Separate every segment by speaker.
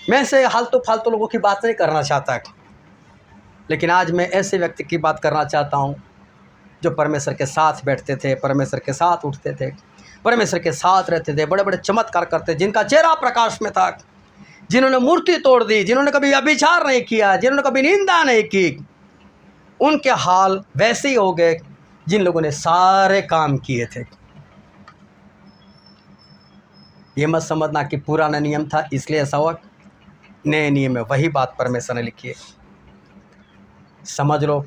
Speaker 1: मैं ऐसे फालतू फालतू लोगों की बात नहीं करना चाहता, लेकिन आज मैं ऐसे व्यक्ति की बात करना चाहता हूँ जो परमेश्वर के साथ बैठते थे, परमेश्वर के साथ उठते थे, परमेश्वर के साथ रहते थे, बड़े बड़े चमत्कार करते, जिनका चेहरा प्रकाश में था, जिन्होंने मूर्ति तोड़ दी, जिन्होंने कभी अभिचार नहीं किया, जिन्होंने कभी निंदा नहीं की। उनके हाल वैसे ही हो गए जिन लोगों ने सारे काम किए थे। ये मत समझना कि पुराना नियम था इसलिए ऐसा हुआ, नए नियम में वही बात परमेश्वर ने लिखी है। समझ लो,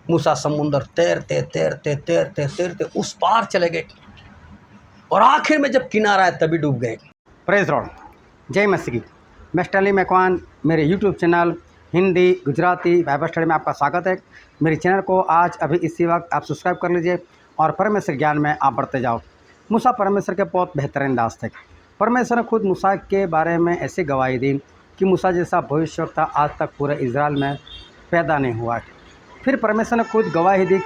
Speaker 1: मूसा समुंदर तैरते तैरते तैरते तैरते उस पार चले गए और आखिर में जब किनारा है तभी डूब गए।
Speaker 2: प्रेज लॉर्ड, जय मसीह। मैं स्टैनली मैकवान, मेरे YouTube channel Hindi Gujarati Bible study में आपका स्वागत है। मेरे चैनल को आज अभी इसी वक्त आप सब्सक्राइब कर लीजिए और परमेश्वर ज्ञान में आप बढ़ते जाओ। मूसा परमेश्वर के बहुत बेहतरीन दास थे। परमेश्वर ने खुद मूसा के बारे में ऐसी गवाही दी कि मूसा जैसा भविष्यवक्ता आज तक पूरे इजराइल में पैदा नहीं हुआ। फिर परमेश्वर ने खुद गवाही दी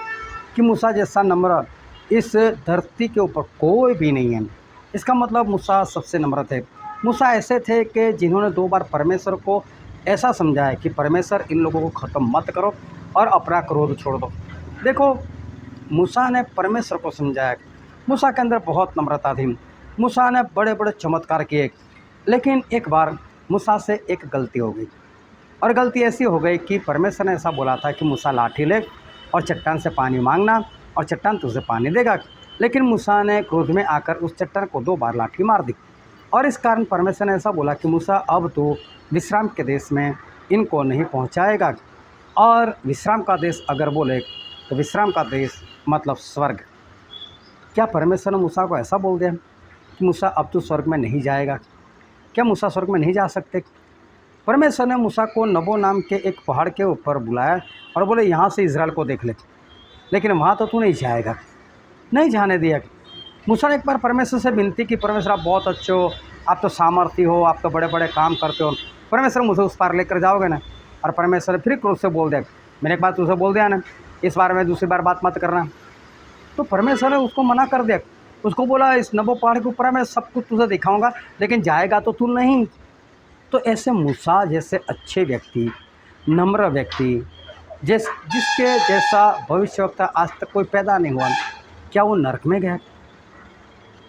Speaker 2: कि मूसा जैसा नम्र इस धरती के ऊपर कोई भी नहीं है। इसका मतलब मूसा सबसे नम्र थे। मूसा ऐसे थे कि जिन्होंने 2 बार परमेश्वर को ऐसा समझाया कि परमेश्वर इन लोगों को ख़त्म मत करो और अपना क्रोध छोड़ दो। देखो, मूसा ने परमेश्वर को समझाया। मूसा के अंदर बहुत नम्रता थी। मूसा ने बड़े बड़े चमत्कार किए, लेकिन एक बार मूसा से एक गलती हो गई। और गलती ऐसी हो गई कि परमेश्वर ने ऐसा बोला था कि मूसा लाठी ले और चट्टान से पानी मांगना और चट्टान तुझे पानी देगा। लेकिन मूसा ने क्रोध में आकर उस चट्टान को 2 बार लाठी मार दी। और इस कारण परमेश्वर ने ऐसा बोला कि मूसा अब तो विश्राम के देश में इनको नहीं पहुंचाएगा। और विश्राम का देश अगर बोले तो विश्राम का देश मतलब स्वर्ग। क्या परमेश्वर ने मूसा को ऐसा बोल दिया कि मूसा अब तो स्वर्ग में नहीं जाएगा? क्या मूसा स्वर्ग में नहीं जा सकते? परमेश्वर ने मूसा को नबो नाम के एक पहाड़ के ऊपर बुलाया और बोले यहाँ से इजराइल को देख ले, लेकिन वहाँ तो तू नहीं जाएगा। नहीं जाने दिया। मूसा ने एक बार परमेश्वर से विनती की, परमेश्वर आप बहुत अच्छे हो, आप तो सामर्थी हो, आप तो बड़े बड़े काम करते हो, परमेश्वर मुझे उस पार लेकर जाओगे ना? और परमेश्वर ने फिर क्रोध से बोल दिया, मैंने एक बार तुझे बोल दिया ना, इस बार में दूसरी बार बात मत करना। तो परमेश्वर ने उसको मना कर दिया। उसको बोला इस नबो पहाड़ के ऊपर मैं सब कुछ तुझे दिखाऊंगा, लेकिन जाएगा तो तू नहीं। तो ऐसे मूसा जैसे अच्छे व्यक्ति, नम्र व्यक्ति, जिसके जैसा भविष्यवक्ता आज तक कोई पैदा नहीं हुआ, क्या वो नरक में गया?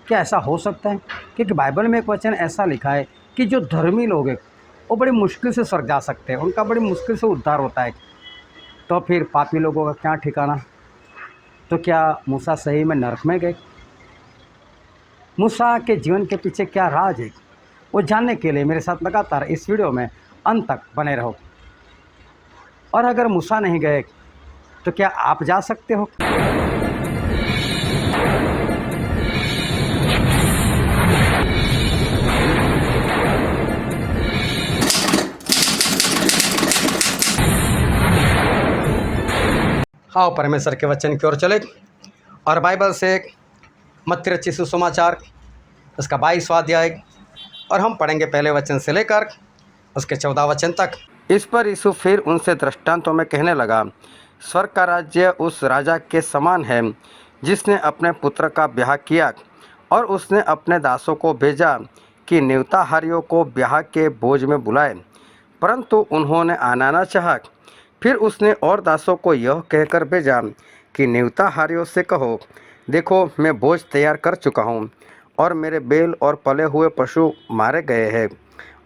Speaker 2: क्या ऐसा हो सकता है? क्योंकि बाइबल में एक वचन ऐसा लिखा है कि जो धर्मी लोग हैं वो बड़ी मुश्किल से स्वर्ग जा सकते हैं, उनका बड़ी मुश्किल से उद्धार होता है। तो फिर पापी लोगों का क्या ठिकाना? तो क्या मूसा सही में नरक में गए? मूसा के जीवन के पीछे क्या राज है, वो जानने के लिए मेरे साथ लगातार इस वीडियो में अंत तक बने रहो। और अगर मूसा नहीं गए तो क्या आप जा सकते हो?
Speaker 1: आओ परमेश्वर के वचन की ओर चले और बाइबल से मत्ती रचित सुसमाचार उसका 22वां अध्याय, और हम पढ़ेंगे पहले वचन से लेकर उसके 14 वचन तक।
Speaker 2: इस पर यीशु फिर उनसे दृष्टांतों में कहने लगा, स्वर्ग का राज्य उस राजा के समान है जिसने अपने पुत्र का ब्याह किया और उसने अपने दासों को भेजा कि न्योताहारियों को ब्याह के भोज में बुलाए, परंतु उन्होंने आना न चाहा। फिर उसने और दासों को यह कहकर भेजा कि न्योताहारियों से कहो, देखो मैं भोज तैयार कर चुका हूँ और मेरे बैल और पले हुए पशु मारे गए हैं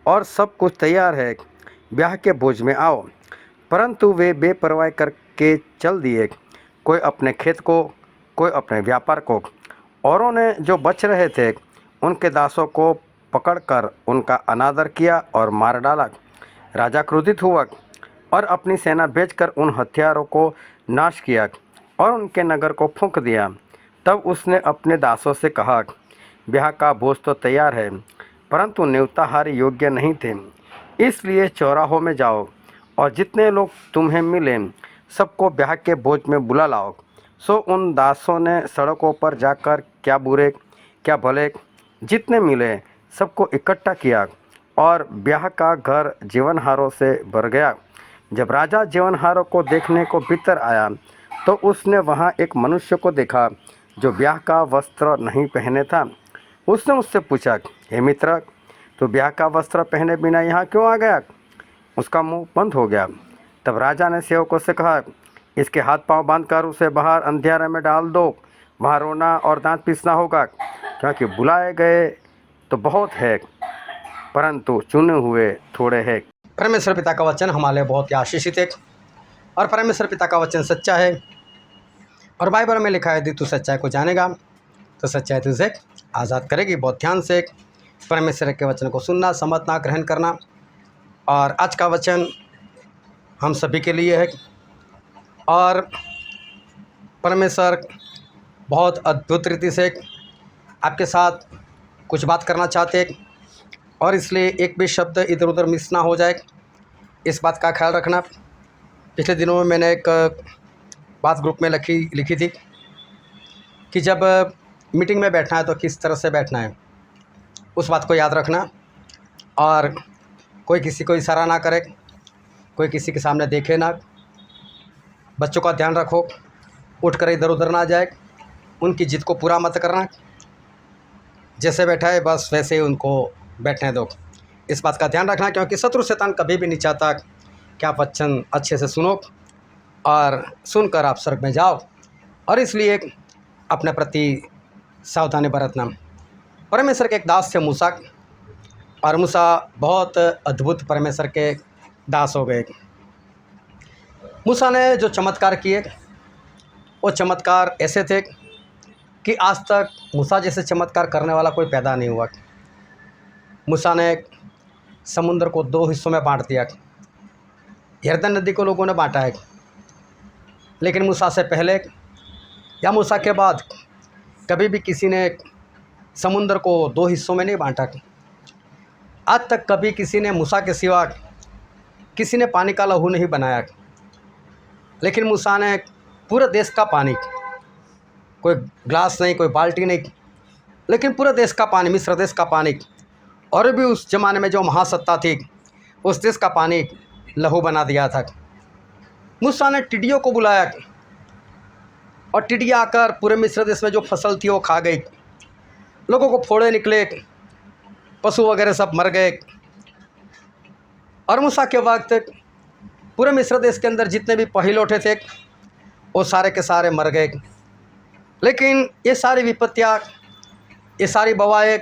Speaker 2: और सब कुछ तैयार है, ब्याह के भोज में आओ। परंतु वे बेपरवाही करके चल दिए, कोई अपने खेत को, कोई अपने व्यापार को। औरों ने जो बच रहे थे उनके दासों को पकड़कर उनका अनादर किया और मार डाला। राजा क्रोधित हुआ और अपनी सेना भेजकर उन हथियारों को नाश किया और उनके नगर को फूंक दिया। तब उसने अपने दासों से कहा, ब्याह का भोज तो तैयार है, परंतु न्योताहारी योग्य नहीं थे, इसलिए चौराहों में जाओ और जितने लोग तुम्हें मिलें सबको ब्याह के भोज में बुला लाओ। सो उन दासों ने सड़कों पर जाकर क्या बुरे क्या भले जितने मिले सबको इकट्ठा किया और ब्याह का घर जीवनहारों से भर गया। जब राजा जीवनहारों को देखने को भीतर आया तो उसने वहाँ एक मनुष्य को देखा जो ब्याह का वस्त्र नहीं पहने था। उसने उससे पूछा, हे मित्र, तो ब्याह का वस्त्र पहने बिना यहाँ क्यों आ गया? उसका मुंह बंद हो गया। तब राजा ने सेवकों से कहा, इसके हाथ पांव बांधकर उसे बाहर अंधियारे में डाल दो। वहाँ रोना और दांत पीसना होगा, क्योंकि बुलाए गए तो बहुत है, परंतु चुने हुए थोड़े हैं।
Speaker 1: परमेश्वर पिता का वचन हमारे लिए बहुत ही आशीषित है और परमेश्वर पिता का वचन सच्चा है। और बाइबल में लिखा है, यदि तू सच्चाई को जानेगा तो सच्चाई तुझे आज़ाद करेगी। बहुत ध्यान से परमेश्वर के वचन को सुनना, समझना, ग्रहण करना। और आज का वचन हम सभी के लिए है और परमेश्वर बहुत अद्भुत रीति से आपके साथ कुछ बात करना चाहते हैं और इसलिए एक भी शब्द इधर उधर मिस ना हो जाए, इस बात का ख्याल रखना। पिछले दिनों में मैंने एक बात ग्रुप में लिखी थी कि जब मीटिंग में बैठना है तो किस तरह से बैठना है, उस बात को याद रखना। और कोई किसी को इशारा ना करे, कोई किसी के सामने देखे ना, बच्चों का ध्यान रखो, उठकर इधर उधर ना जाए, उनकी जिद को पूरा मत करना, जैसे बैठा है बस वैसे ही उनको बैठने दो। इस बात का ध्यान रखना, क्योंकि शत्रु शैतान कभी भी नहीं चाहता कि आप वचन अच्छे से सुनो और सुनकर आप स्वर्ग में जाओ, और इसलिए अपने प्रति सावधानी बरतना। परमेश्वर के एक दास थे मूसा, और मूसा बहुत अद्भुत परमेश्वर के दास हो गए। मूसा ने जो चमत्कार किए वो चमत्कार ऐसे थे कि आज तक मूसा जैसे चमत्कार करने वाला कोई पैदा नहीं हुआ। मूसा ने समुद्र को 2 हिस्सों में बांट दिया। यरदन नदी को लोगों ने बांटा है, लेकिन मूसा से पहले या मूसा के बाद कभी भी किसी ने समुद्र को 2 हिस्सों में नहीं बांटा। आज तक कभी किसी ने मूसा के सिवा किसी ने पानी का लहू नहीं बनाया, लेकिन मूसा ने पूरे देश का पानी, कोई ग्लास नहीं, कोई बाल्टी नहीं, लेकिन पूरे देश का पानी, मिस्र देश का पानी, और भी उस ज़माने में जो महासत्ता थी उस देश का पानी लहू बना दिया था। मूसा ने टिड्डियों को बुलाया और टिड्डियाँ आकर पूरे मिस्र देश में जो फसल थी वो खा गई, लोगों को फोड़े निकले, पशु वगैरह सब मर गए। और मूसा के वक्त पूरे मिस्र देश के अंदर जितने भी पहिलौठे थे वो सारे के सारे मर गए। लेकिन ये सारी विपत्तियाँ, ये सारी बवाएँ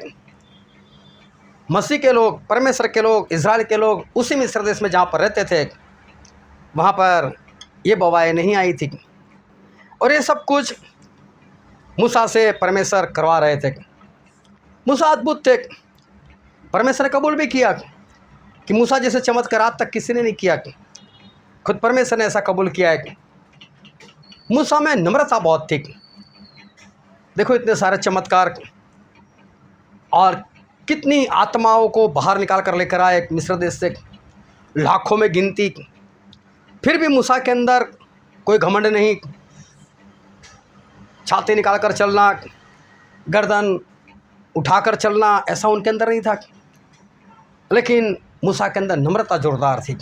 Speaker 1: मसीह के लोग, परमेश्वर के लोग, इज़राइल के लोग उसी मिस्र देश में जहाँ पर रहते थे वहाँ पर ये बवाएँ नहीं आई थी। और ये सब कुछ मूसा से परमेश्वर करवा रहे थे। मूसा अद्भुत थे, परमेश्वर ने कबूल भी किया कि मूसा जैसे चमत्कार आज तक किसी ने नहीं किया। खुद परमेश्वर ने ऐसा कबूल किया है कि मूसा में नम्रता बहुत थी। देखो इतने सारे चमत्कार और कितनी आत्माओं को बाहर निकाल कर लेकर आए मिस्र देश से, लाखों में गिनती, फिर भी मूसा के अंदर कोई घमंड नहीं, छाती निकाल कर चलना, गर्दन उठाकर चलना, ऐसा उनके अंदर नहीं था। लेकिन मूसा के अंदर नम्रता जोरदार थी,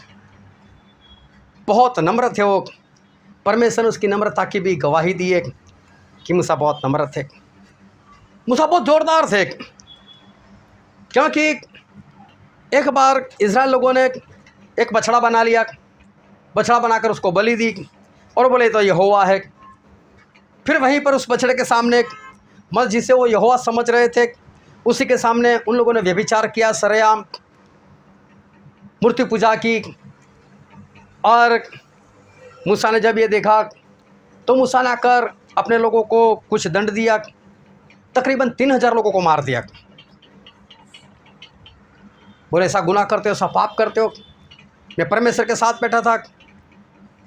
Speaker 1: बहुत नम्र थे वो। परमेश्वर ने उसकी नम्रता की भी गवाही दी है कि मूसा बहुत नम्र थे, मूसा बहुत जोरदार थे। क्योंकि एक बार इज़राइल लोगों ने एक बछड़ा बना लिया, बछड़ा बनाकर उसको बलि दी और बोले तो यहोवा है। फिर वहीं पर उस बछड़े के सामने मत जिसे वो यहोवा समझ रहे थे, उसी के सामने उन लोगों ने व्यभिचार किया, सरेआम मूर्ति पूजा की। और मूसा ने जब ये देखा तो मूसा ने आकर अपने लोगों को कुछ दंड दिया, तकरीबन 3000 लोगों को मार दिया। बोले ऐसा गुनाह करते हो, ऐसा पाप करते हो, मैं परमेश्वर के साथ बैठा था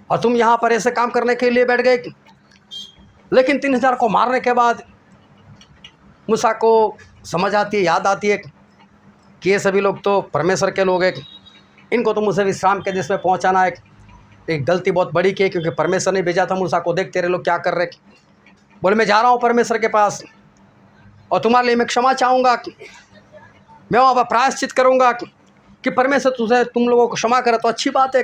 Speaker 1: और तुम यहाँ पर ऐसे काम करने के लिए बैठ गए। लेकिन 3000 को मारने के बाद मूसा को समझ आती है, याद आती है कि ये सभी लोग तो परमेश्वर के लोग हैं, इनको तो मुझे विश्राम के देश में पहुँचाना है। एक गलती बहुत बड़ी की, क्योंकि परमेश्वर ने भेजा था मूसा को, देख तेरे लोग क्या कर रहे। बोले मैं जा रहा हूँ परमेश्वर के पास और तुम्हारे लिए मैं क्षमा चाहूँगा, मैं वहाँ पर प्रायश्चित करूँगा कि परमेश्वर तुझे तुम लोगों को क्षमा करे तो अच्छी बात है।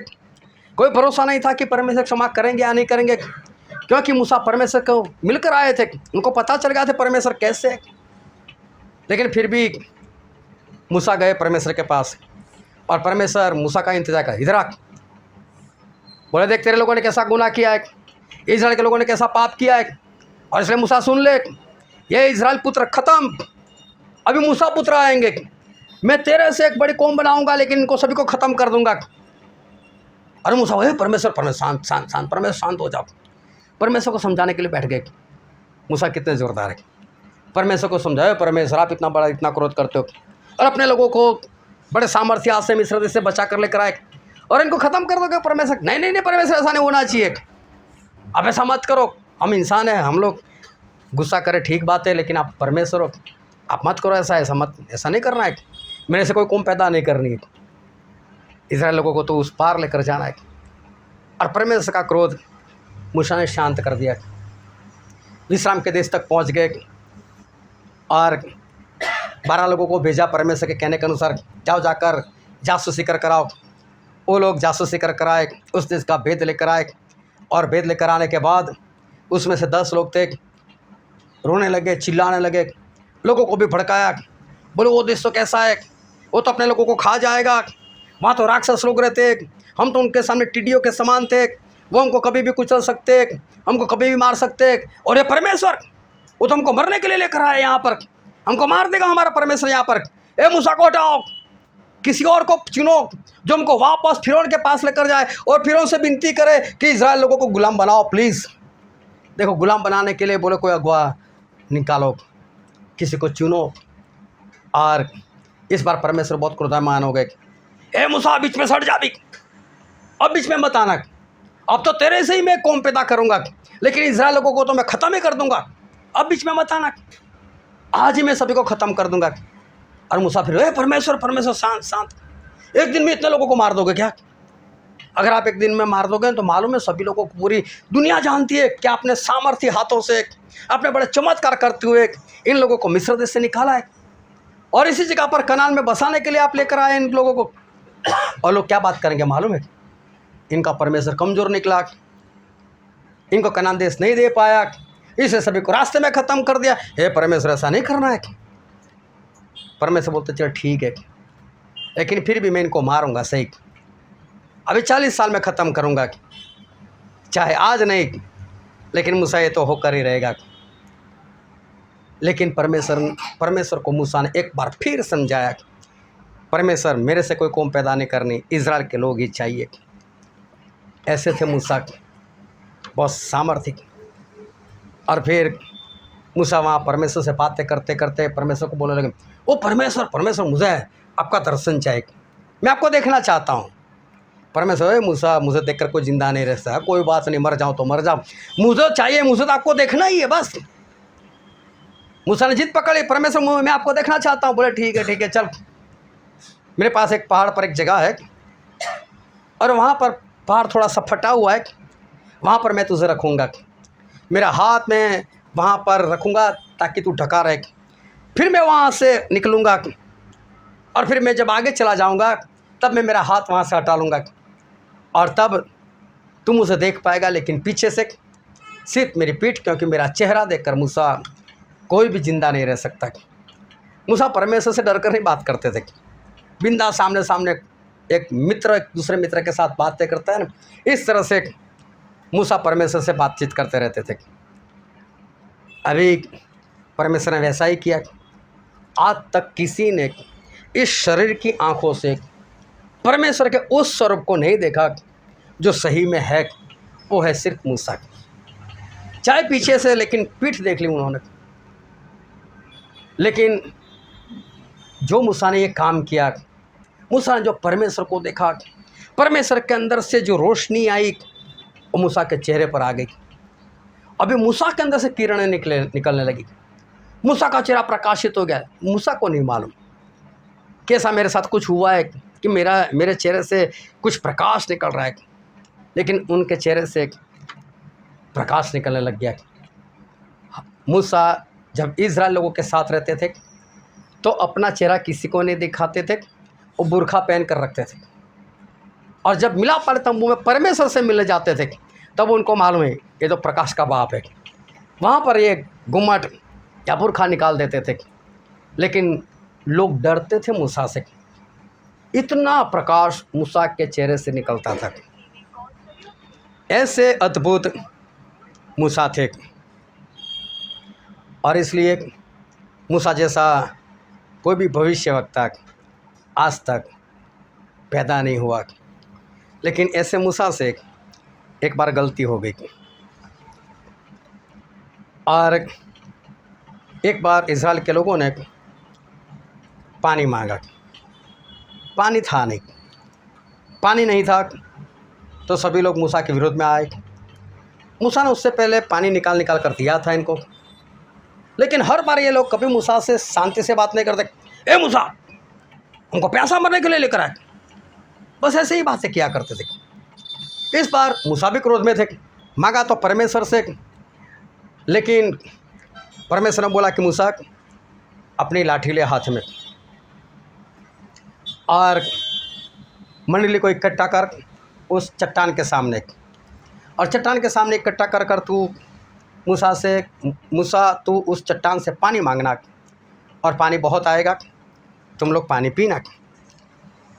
Speaker 1: कोई भरोसा नहीं था कि परमेश्वर क्षमा करेंगे या नहीं करेंगे, क्योंकि मूसा परमेश्वर को मिलकर आए थे, उनको पता चल गया था परमेश्वर कैसे है। लेकिन फिर भी मूसा गए परमेश्वर के पास और परमेश्वर मूसा का इंतजार कर, इधर आ। बोले देख तेरे लोगों ने कैसा गुनाह किया है, इजराइल के लोगों ने कैसा पाप किया है, और इसलिए मूसा सुन ले, ये इजराइल पुत्र खत्म, अभी मूसा पुत्र आएंगे, मैं तेरे से एक बड़ी कौम बनाऊंगा लेकिन इनको सभी को ख़त्म कर दूंगा। अरे मूसा बोले परमेश्वर शांत शांत शांत, परमेश्वर शांत हो जाओ। परमेश्वर को समझाने के लिए बैठ गए। मूसा कितने ज़ोरदार है, परमेश्वर को समझाओ परमेश्वर आप इतना बड़ा इतना क्रोध करते हो, और अपने लोगों को बड़े सामर्थ्य से मिस्र देश से बचा कर लेकर आए और इनको ख़त्म कर दोगे। परमेश्वर नहीं नहीं नहीं, परमेश्वर ऐसा नहीं होना चाहिए, आप ऐसा मत करो, हम इंसान हैं, हम लोग गुस्सा करें ठीक बात है, लेकिन आप परमेश्वर हो, आप मत करो ऐसा, ऐसा नहीं करना है, मेरे से कोई कौम पैदा नहीं करनी है, इजराइल लोगों को तो उस पार लेकर जाना है। और परमेश्वर का क्रोध मूसा ने शांत कर दिया, विश्राम के देश तक पहुंच गए और 12 लोगों को भेजा परमेश्वर के कहने के अनुसार, जाओ जाकर जासूसी कर आओ। वो लोग जासूसी कर आए, उस देश का भेद लेकर आए, और भेद लेकर आने के बाद उसमें से 10 लोग थे, रोने लगे, चिल्लाने लगे, लोगों को भी भड़काया, बोले वो देश तो कैसा है, वो तो अपने लोगों को खा जाएगा, वहाँ तो राक्षस लोग रहते, हम तो उनके सामने टिड्डियों के समान थे, वो हमको कभी भी कुचल सकते, हमको कभी भी मार सकते, और ये परमेश्वर वो तो हमको मरने के लिए लेकर आए यहाँ पर, हमको मार देगा हमारा परमेश्वर यहाँ पर। ए मूसा को हटाओ, किसी और को चुनो जो हमको वापस फिरौन के पास लेकर जाए और फिरौन से विनती करे कि इजराइल लोगों को गुलाम बनाओ प्लीज़। देखो गुलाम बनाने के लिए बोले कोई अगुआ निकालो, किसी को चुनो। और इस बार परमेश्वर बहुत क्रोधायमान हो गए, ए मूसा बीच में सट जा भी, अब बीच में मत आना, अब तो तेरे से ही मैं कौम पैदा करूँगा, लेकिन इजराइल लोगों को तो मैं ख़त्म ही कर दूँगा, अब बीच में मत आना, आज ही मैं सभी को ख़त्म कर दूँगा। और मूसा फिर परमेश्वर शांत शांत, एक दिन में इतने लोगों को मार दोगे क्या? अगर आप एक दिन में मार दोगे तो मालूम है सभी लोगों को, पूरी दुनिया जानती है कि आपने सामर्थ्य हाथों से आपने बड़े चमत्कार करते हुए इन लोगों को मिस्र देश से निकाला है, और इसी जगह पर कनान में बसाने के लिए आप लेकर आए इन लोगों को। और लोग क्या बात करेंगे मालूम है, इनका परमेश्वर कमज़ोर निकला, इनको कनान देश नहीं दे पाया, इसे सभी को रास्ते में ख़त्म कर दिया। हे परमेश्वर ऐसा नहीं करना है। परमेश्वर बोलते चल ठीक है, लेकिन फिर भी मैं इनको मारूंगा सही, अभी 40 साल में ख़त्म करूंगा, चाहे आज नहीं, लेकिन मूसा ये तो होकर ही रहेगा। लेकिन परमेश्वर को मूसा ने एक बार फिर समझाया, परमेश्वर मेरे से कोई कौम पैदा नहीं करनी, इजराइल के लोग ही चाहिए। ऐसे थे मूसा, बहुत सामर्थ्य। और फिर मूसा वहाँ परमेश्वर से बातें करते करते परमेश्वर को बोलने लगे, ओ परमेश्वर मुझे आपका दर्शन चाहिए, मैं आपको देखना चाहता हूँ। परमेश्वर मूसा मुझे देखकर कोई जिंदा नहीं रह सकता, कोई बात नहीं, मर जाऊँ तो मर जाऊँ, मुझे चाहिए, मुझे तो आपको देखना ही है बस। मूसा ने जिद पकड़ी, परमेश्वर मैं आपको देखना चाहता हूँ। बोले ठीक है चल, मेरे पास एक पहाड़ पर एक जगह है, और वहाँ पर पहाड़ थोड़ा सा फटा हुआ है, वहाँ पर मैं तुझे रखूँगा, मेरा हाथ में वहाँ पर रखूँगा ताकि तू ढका रहे, फिर मैं वहाँ से निकलूँगा, और फिर मैं जब आगे चला जाऊँगा तब मैं मेरा हाथ वहाँ से हटा लूँगा, और तब तू मुझे देख पाएगा, लेकिन पीछे से सिर्फ मेरी पीठ, क्योंकि मेरा चेहरा देखकर मूसा कोई भी जिंदा नहीं रह सकता। मूसा परमेश्वर से डर कर नहीं बात करते थे, बिंदा सामने सामने एक मित्र एक दूसरे मित्र के साथ बातें करता है ना, इस तरह से मूसा परमेश्वर से बातचीत करते रहते थे। अभी परमेश्वर ने वैसा ही किया, आज तक किसी ने इस शरीर की आंखों से परमेश्वर के उस स्वरूप को नहीं देखा जो सही में है, वो है सिर्फ मूसा की, चाहे पीछे से, लेकिन पीठ देख ली उन्होंने। लेकिन जो मूसा ने ये काम किया, मूसा ने जो परमेश्वर को देखा, परमेश्वर के अंदर से जो रोशनी आई वो मूसा के चेहरे पर आ गई। अभी मूसा के अंदर से किरणें निकलने लगी, मूसा का चेहरा प्रकाशित हो गया। मूसा को नहीं मालूम कैसा मेरे साथ कुछ हुआ है कि मेरे चेहरे से कुछ प्रकाश निकल रहा है, लेकिन उनके चेहरे से प्रकाश निकलने लग गया। मूसा जब इज़राइल लोगों के साथ रहते थे तो अपना चेहरा किसी को नहीं दिखाते थे, वो बुर्खा पहन कर रखते थे, और जब मिलाप वाले तंबू में परमेश्वर से मिलने जाते थे तब उनको मालूम है ये तो प्रकाश का बाप है, वहाँ पर ये घुमट या बुर्खा निकाल देते थे। लेकिन लोग डरते थे मूसा से। इतना प्रकाश मूसा के चेहरे से निकलता था। ऐसे अद्भुत मूसा थे, और इसलिए मूसा जैसा कोई भी भविष्यवक्ता आज तक पैदा नहीं हुआ। लेकिन ऐसे मूसा से एक बार गलती हो गई, और एक बार इज़राइल के लोगों ने पानी मांगा। पानी था नहीं, पानी नहीं था, तो सभी लोग मूसा के विरोध में आए। मूसा ने उससे पहले पानी निकाल कर दिया था इनको, लेकिन हर बार ये लोग कभी मूसा से शांति से बात नहीं करते। ए मूसा, हमको प्यासा मरने के लिए लेकर आए, बस ऐसे ही बातें किया करते थे। इस बार मूसा भी क्रोध में थे। मांगा तो परमेश्वर से, लेकिन परमेश्वर ने बोला कि मूसा अपनी लाठी ले हाथ में, और मंडली को इकट्ठा कर उस चट्टान के सामने, और चट्टान के सामने इकट्ठा कर तू मूसा तू उस चट्टान से पानी मांगना, और पानी बहुत आएगा, तुम लोग पानी पीना।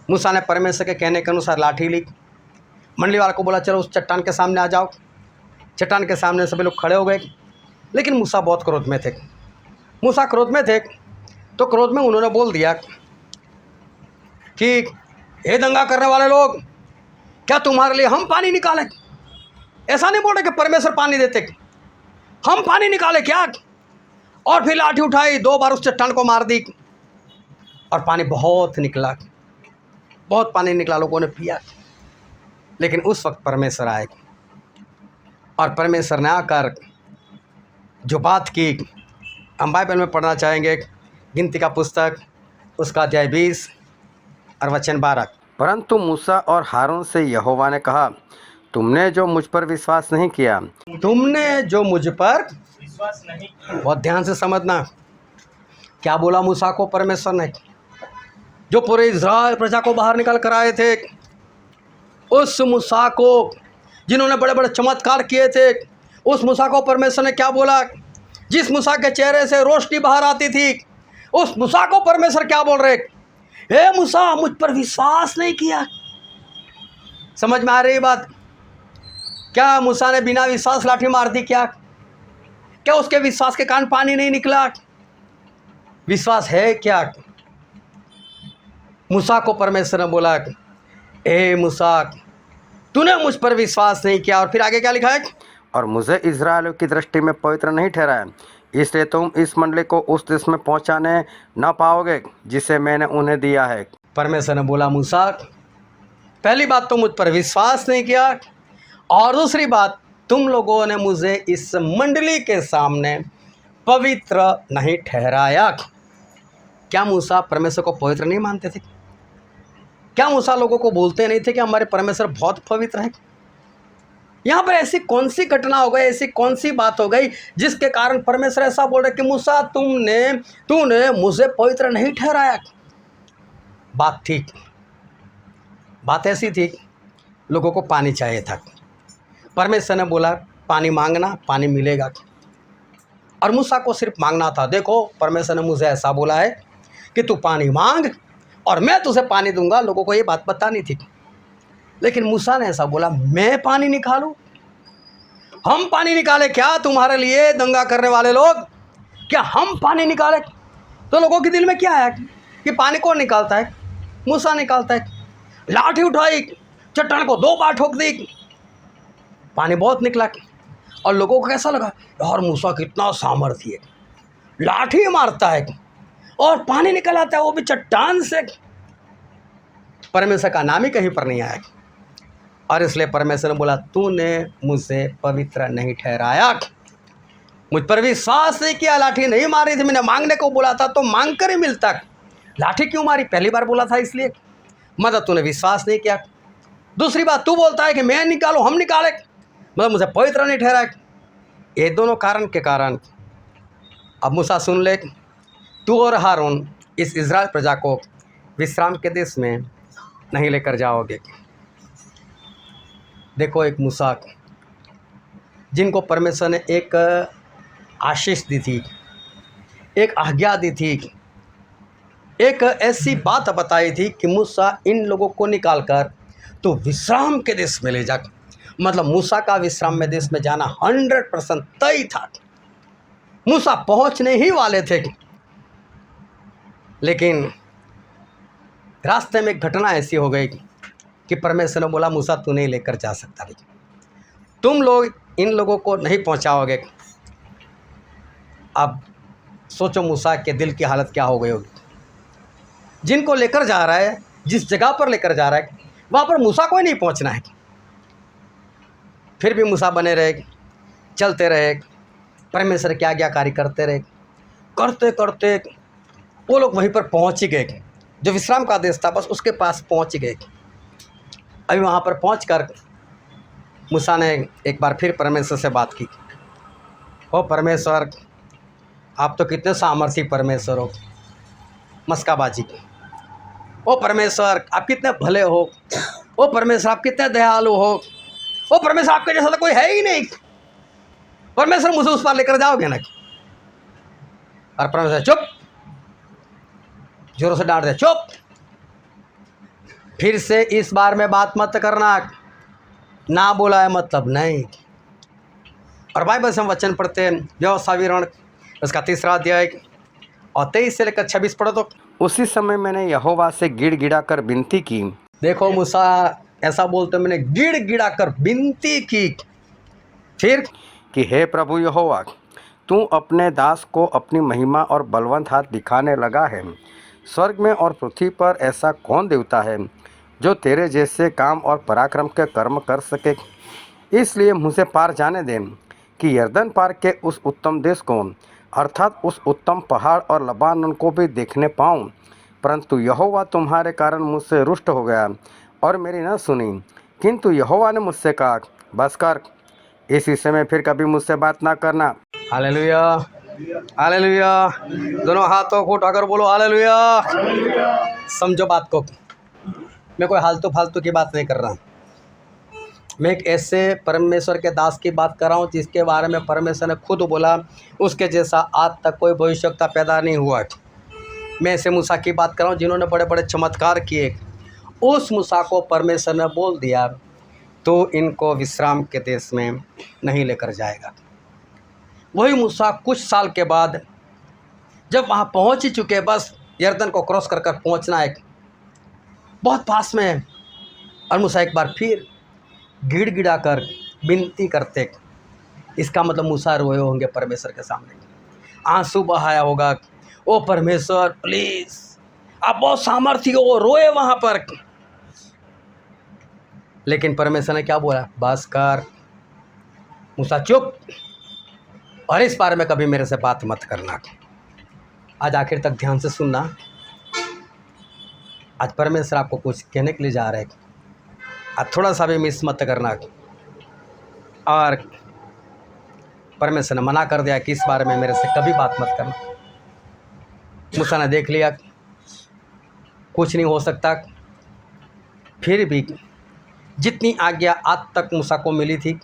Speaker 1: मूसा ने परमेश्वर के कहने के अनुसार लाठी ली, मंडली वालों को बोला चलो उस चट्टान के सामने आ जाओ। चट्टान के सामने सभी लोग खड़े हो गए, लेकिन मूसा बहुत क्रोध में थे। मूसा क्रोध में थे, तो क्रोध में उन्होंने बोल दिया कि हे दंगा करने वाले लोग, क्या तुम्हारे लिए हम पानी निकालें? ऐसा नहीं बोल रहे कि परमेश्वर पानी देते, हम पानी निकाले क्या? और फिर लाठी उठाई, 2 बार उस चट्टान को मार दी, और पानी बहुत निकला, बहुत पानी निकला, लोगों ने पिया। लेकिन उस वक्त परमेश्वर आए, और परमेश्वर ने आकर जो बात की हम बाइबल में पढ़ना चाहेंगे। गिनती का पुस्तक उसका अध्याय 20 और वचन 12।
Speaker 2: परंतु मूसा और हारून से यहोवा ने कहा, तुमने जो मुझ पर विश्वास नहीं किया,
Speaker 1: तुमने जो मुझ पर विश्वास नहीं किया। बहुत ध्यान से समझना, क्या बोला मूसा को परमेश्वर ने? जो पूरे इज़राइल प्रजा को बाहर निकाल कर आए थे, उस मूसा को जिन्होंने बड़े बड़े चमत्कार किए थे, उस मूसा को परमेश्वर ने क्या बोला? जिस मूसा के चेहरे से रोशनी बाहर आती थी, उस मूसा को परमेश्वर क्या बोल रहे? हे मूसा, मुझ पर विश्वास नहीं किया। समझ में आ रही बात? क्या मूसा ने बिना विश्वास लाठी मार दी क्या? क्या उसके विश्वास के कारण पानी नहीं निकला? विश्वास है क्या? मूसा को परमेश्वर ने बोला, ए मूसा, तूने मुझ पर विश्वास नहीं किया। और फिर आगे क्या लिखा है?
Speaker 2: और मुझे इज़राइलियों की दृष्टि में पवित्र नहीं ठहराया, इसलिए तुम इस मंडली को उस देश में पहुंचाने न पाओगे जिसे मैंने उन्हें दिया है।
Speaker 1: परमेश्वर ने बोला, मूसा, पहली बात तो मुझ पर विश्वास नहीं किया, और दूसरी बात तुम लोगों ने मुझे इस मंडली के सामने पवित्र नहीं ठहराया। क्या मूसा परमेश्वर को पवित्र नहीं मानते थे? क्या मूसा लोगों को बोलते नहीं थे कि हमारे परमेश्वर बहुत पवित्र है? यहाँ पर ऐसी कौन सी घटना हो गई, ऐसी कौन सी बात हो गई जिसके कारण परमेश्वर ऐसा बोल रहे कि मूसा, तूने मुझे पवित्र नहीं ठहराया? बात थी, बात ऐसी थी, लोगों को पानी चाहिए था। परमेश्वर ने बोला पानी मांगना, पानी मिलेगा, और मूसा को सिर्फ मांगना था। देखो, परमेश्वर ने मुझे ऐसा बोला है कि तू पानी मांग और मैं तुझे पानी दूंगा। लोगों को ये बात बतानी थी, लेकिन मूसा ने ऐसा बोला, मैं पानी निकालूं? हम पानी निकाले क्या तुम्हारे लिए, दंगा करने वाले लोग? क्या हम पानी निकाले? तो लोगों के दिल में क्या है कि पानी कौन निकालता है? मूसा निकालता है। लाठी उठाई, चट्टान को 2 बार ठोक दी, पानी बहुत निकला। और लोगों को कैसा लगा, यार मूसा कितना सामर्थ्य है, लाठी मारता है और पानी निकल आता है, वो भी चट्टान से। परमेश्वर का नाम ही कहीं पर नहीं आया, और इसलिए परमेश्वर ने बोला, तूने मुझे पवित्र नहीं ठहराया, मुझ पर विश्वास नहीं किया, लाठी नहीं मारी थी। मैंने मांगने को बोला था तो मांग कर ही मिलता, लाठी क्यों मारी? पहली बार बोला था इसलिए, मतलब तूने विश्वास नहीं किया। दूसरी बात, तू बोलता है कि मैं निकालूं, हम निकाले, मतलब मुझे पवित्र नहीं ठहराया। ये दोनों कारण के कारण अब मूसा सुन ले, तू और हारून इस इज़राइल प्रजा को विश्राम के देश में नहीं लेकर जाओगे। देखो, एक मूसा जिनको परमेश्वर ने एक आशीष दी थी, एक आज्ञा दी थी एक ऐसी बात बताई थी कि मूसा इन लोगों को निकालकर तो विश्राम के देश में ले जा। मतलब मूसा का विश्राम में देश में जाना 100% तय था। मूसा पहुंचने ही वाले थे, लेकिन रास्ते में एक घटना ऐसी हो गई कि परमेश्वर ने बोला मूसा तू नहीं लेकर जा सकता, भी तुम लोग इन लोगों को नहीं पहुंचाओगे। अब सोचो मूसा के दिल की हालत क्या हो गई होगी। जिनको लेकर जा रहा है, जिस जगह पर लेकर जा रहा है, वहाँ पर मूसा को ही नहीं पहुँचना है। फिर भी मूसा बने रहे, चलते रहे, परमेश्वर के आज्ञाकारी करते रहे। करते करते वो लोग वहीं पर पहुँच ही गए, जो विश्राम का देश था बस उसके पास पहुँच गए। अभी वहाँ पर पहुँचकर मूसा ने एक बार फिर परमेश्वर से बात की। ओ परमेश्वर, आप तो कितने सामर्थी परमेश्वर हो, मस्काबाजी। ओ परमेश्वर, आप कितने भले हो। ओ परमेश्वर, आप कितने दयालु हो। ओ परमेश्वर, आपके जैसा तो कोई है ही नहीं। परमेश्वर, मुझे उस पार लेकर जाओगे ना। और परमेश्वर चुप, जोरों से डांट दे, चुप, फिर से इस बार में बात मत करना। ना बोला है मतलब नहीं। और बाइबल से हम वचन पढ़ते हैं, व्यवस्था विवरण उसका 3रा अध्याय और 23 से लेकर 26 पढ़ो तो।
Speaker 2: उसी समय मैंने यहोवा से गिड़गिड़ा कर विनती की।
Speaker 1: देखो मूसा ऐसा बोलते, मैंने गिड़गिड़ा कर विनती की। फिर
Speaker 2: कि हे प्रभु यहोवा, तू अपने दास को अपनी महिमा और बलवंत हाथ दिखाने लगा है। स्वर्ग में और पृथ्वी पर ऐसा कौन देवता है जो तेरे जैसे काम और पराक्रम के कर्म कर सके। इसलिए मुझे पार जाने दे कि यरदन पार के उस उत्तम देश को, अर्थात उस उत्तम पहाड़ और लबानन को भी देखने पाऊँ। परंतु यहोवा तुम्हारे कारण मुझसे रुष्ट हो गया और मेरी न सुनी। किंतु यहोवा ने मुझसे कहा, बस कर, इस विषय में फिर कभी मुझसे बात ना करना।
Speaker 1: Hallelujah, hallelujah. दोनों हाथों को उठाकर बोलो हालेलुया। समझो बात को, मैं कोई फालतू फालतू की बात नहीं कर रहा। मैं एक ऐसे परमेश्वर के दास की बात कर रहा हूँ जिसके बारे में परमेश्वर ने खुद बोला उसके जैसा आज तक कोई भविष्यवक्ता पैदा नहीं हुआ। मैं ऐसे मूसा की बात कर रहा हूँ जिन्होंने बड़े बड़े चमत्कार किए। उस मूसा को परमेश्वर ने बोल दिया तो इनको विश्राम के देश में नहीं लेकर जाएगा। वही मूसा कुछ साल के बाद जब वहाँ पहुँच ही चुके, बस यरदन को क्रॉस कर कर पहुँचना है, बहुत पास में है। और मूसा एक बार फिर गिड़गिड़ा कर विनती करते। इसका मतलब मूसा रोए होंगे परमेश्वर के सामने, आंसू बहाया होगा, ओ परमेश्वर प्लीज़, आप बहुत सामर्थी हो, रोए वहाँ पर। लेकिन परमेश्वर ने क्या बोला, बस कर मूसा, चुप, और इस बारे में कभी मेरे से बात मत करना। आज आखिर तक ध्यान से सुनना। आज परमेश्वर आपको कुछ कहने के लिए जा रहे हैं, आज थोड़ा सा भी मिस मत करना। और परमेश्वर ने मना कर दिया कि इस बारे में मेरे से कभी बात मत करना। मूसा ने देख लिया कुछ नहीं हो सकता, फिर भी जितनी आज्ञा आज तक मूसा को मिली थी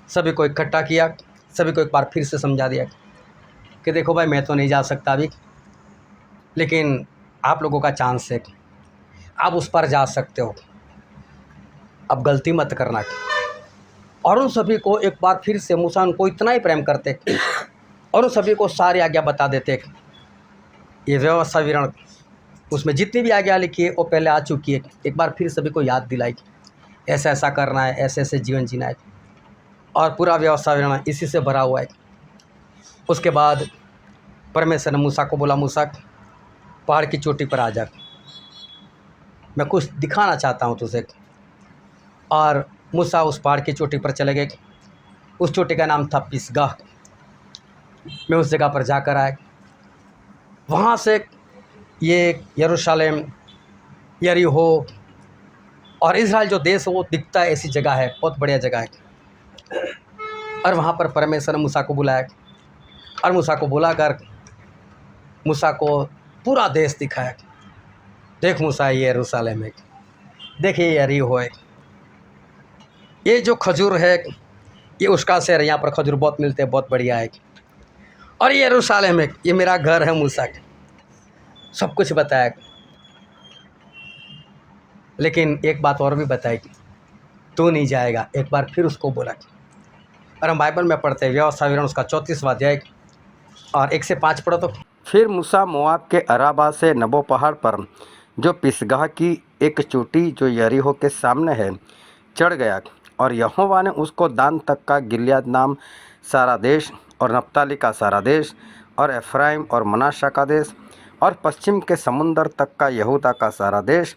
Speaker 1: सभी को इकट्ठा किया, सभी को एक बार फिर से समझा दिया कि देखो भाई, मैं तो नहीं जा सकता अभी, लेकिन आप लोगों का चांस है, आप उस पर जा सकते हो, अब गलती मत करना। और उन सभी को एक बार फिर से मूसा उनको इतना ही प्रेम करते और उन सभी को सारी आज्ञा बता देते। ये व्यवस्था विवरण उसमें जितनी भी आज्ञा लिखी है वो पहले आ चुकी है, एक बार फिर सभी को याद दिलाई ऐसा ऐसा करना है, ऐसे ऐसे जीवन जीना है, और पूरा व्यवस्था विवरण इसी से भरा हुआ है। उसके बाद परमेश्वर ने मूसा को बोला, मूसा पहाड़ की चोटी पर आ जा, मैं कुछ दिखाना चाहता हूँ तुझे। और मूसा उस पहाड़ की चोटी पर चले गए। उस चोटी का नाम था पिसगा। मैं उस जगह पर जाकर आया। वहाँ से ये यरूशलेम, यरीहो और इज़राइल जो देश है वो दिखता है, ऐसी जगह है, बहुत बढ़िया जगह है। और वहाँ पर परमेश्वर ने मूसा को बुलाया और मूसा को बुलाकर मूसा को पूरा देश दिखाया। देख मूसा, ये यरूशलेम है, देखिए यरीहो है, ये जो खजूर है ये उसका शहर है, यहाँ पर खजूर बहुत मिलते हैं, बहुत बढ़िया है। और ये यरूशलेम है, ये मेरा घर है मूसा। सब कुछ बताया, लेकिन एक बात और भी बताई कि तू नहीं जाएगा। एक बार फिर उसको बोला। और हम बाइबल में पढ़ते हैं व्यवस्था विवरण उसका 34वां अध्याय और 1 से 5 पढ़ो तो।
Speaker 2: फिर मूसा मोआब के अराबा से नबो पहाड़ पर, जो पिसगाह की एक चोटी जो यरीहो के सामने है, चढ़ गया। और यहोवा ने उसको दान तक का गिलियाद नाम सारा देश, और नप्ताली का सारा देश, और एफ्राइम और मनाशा का देश, और पश्चिम के समुंदर तक का यहूदा का सारा देश,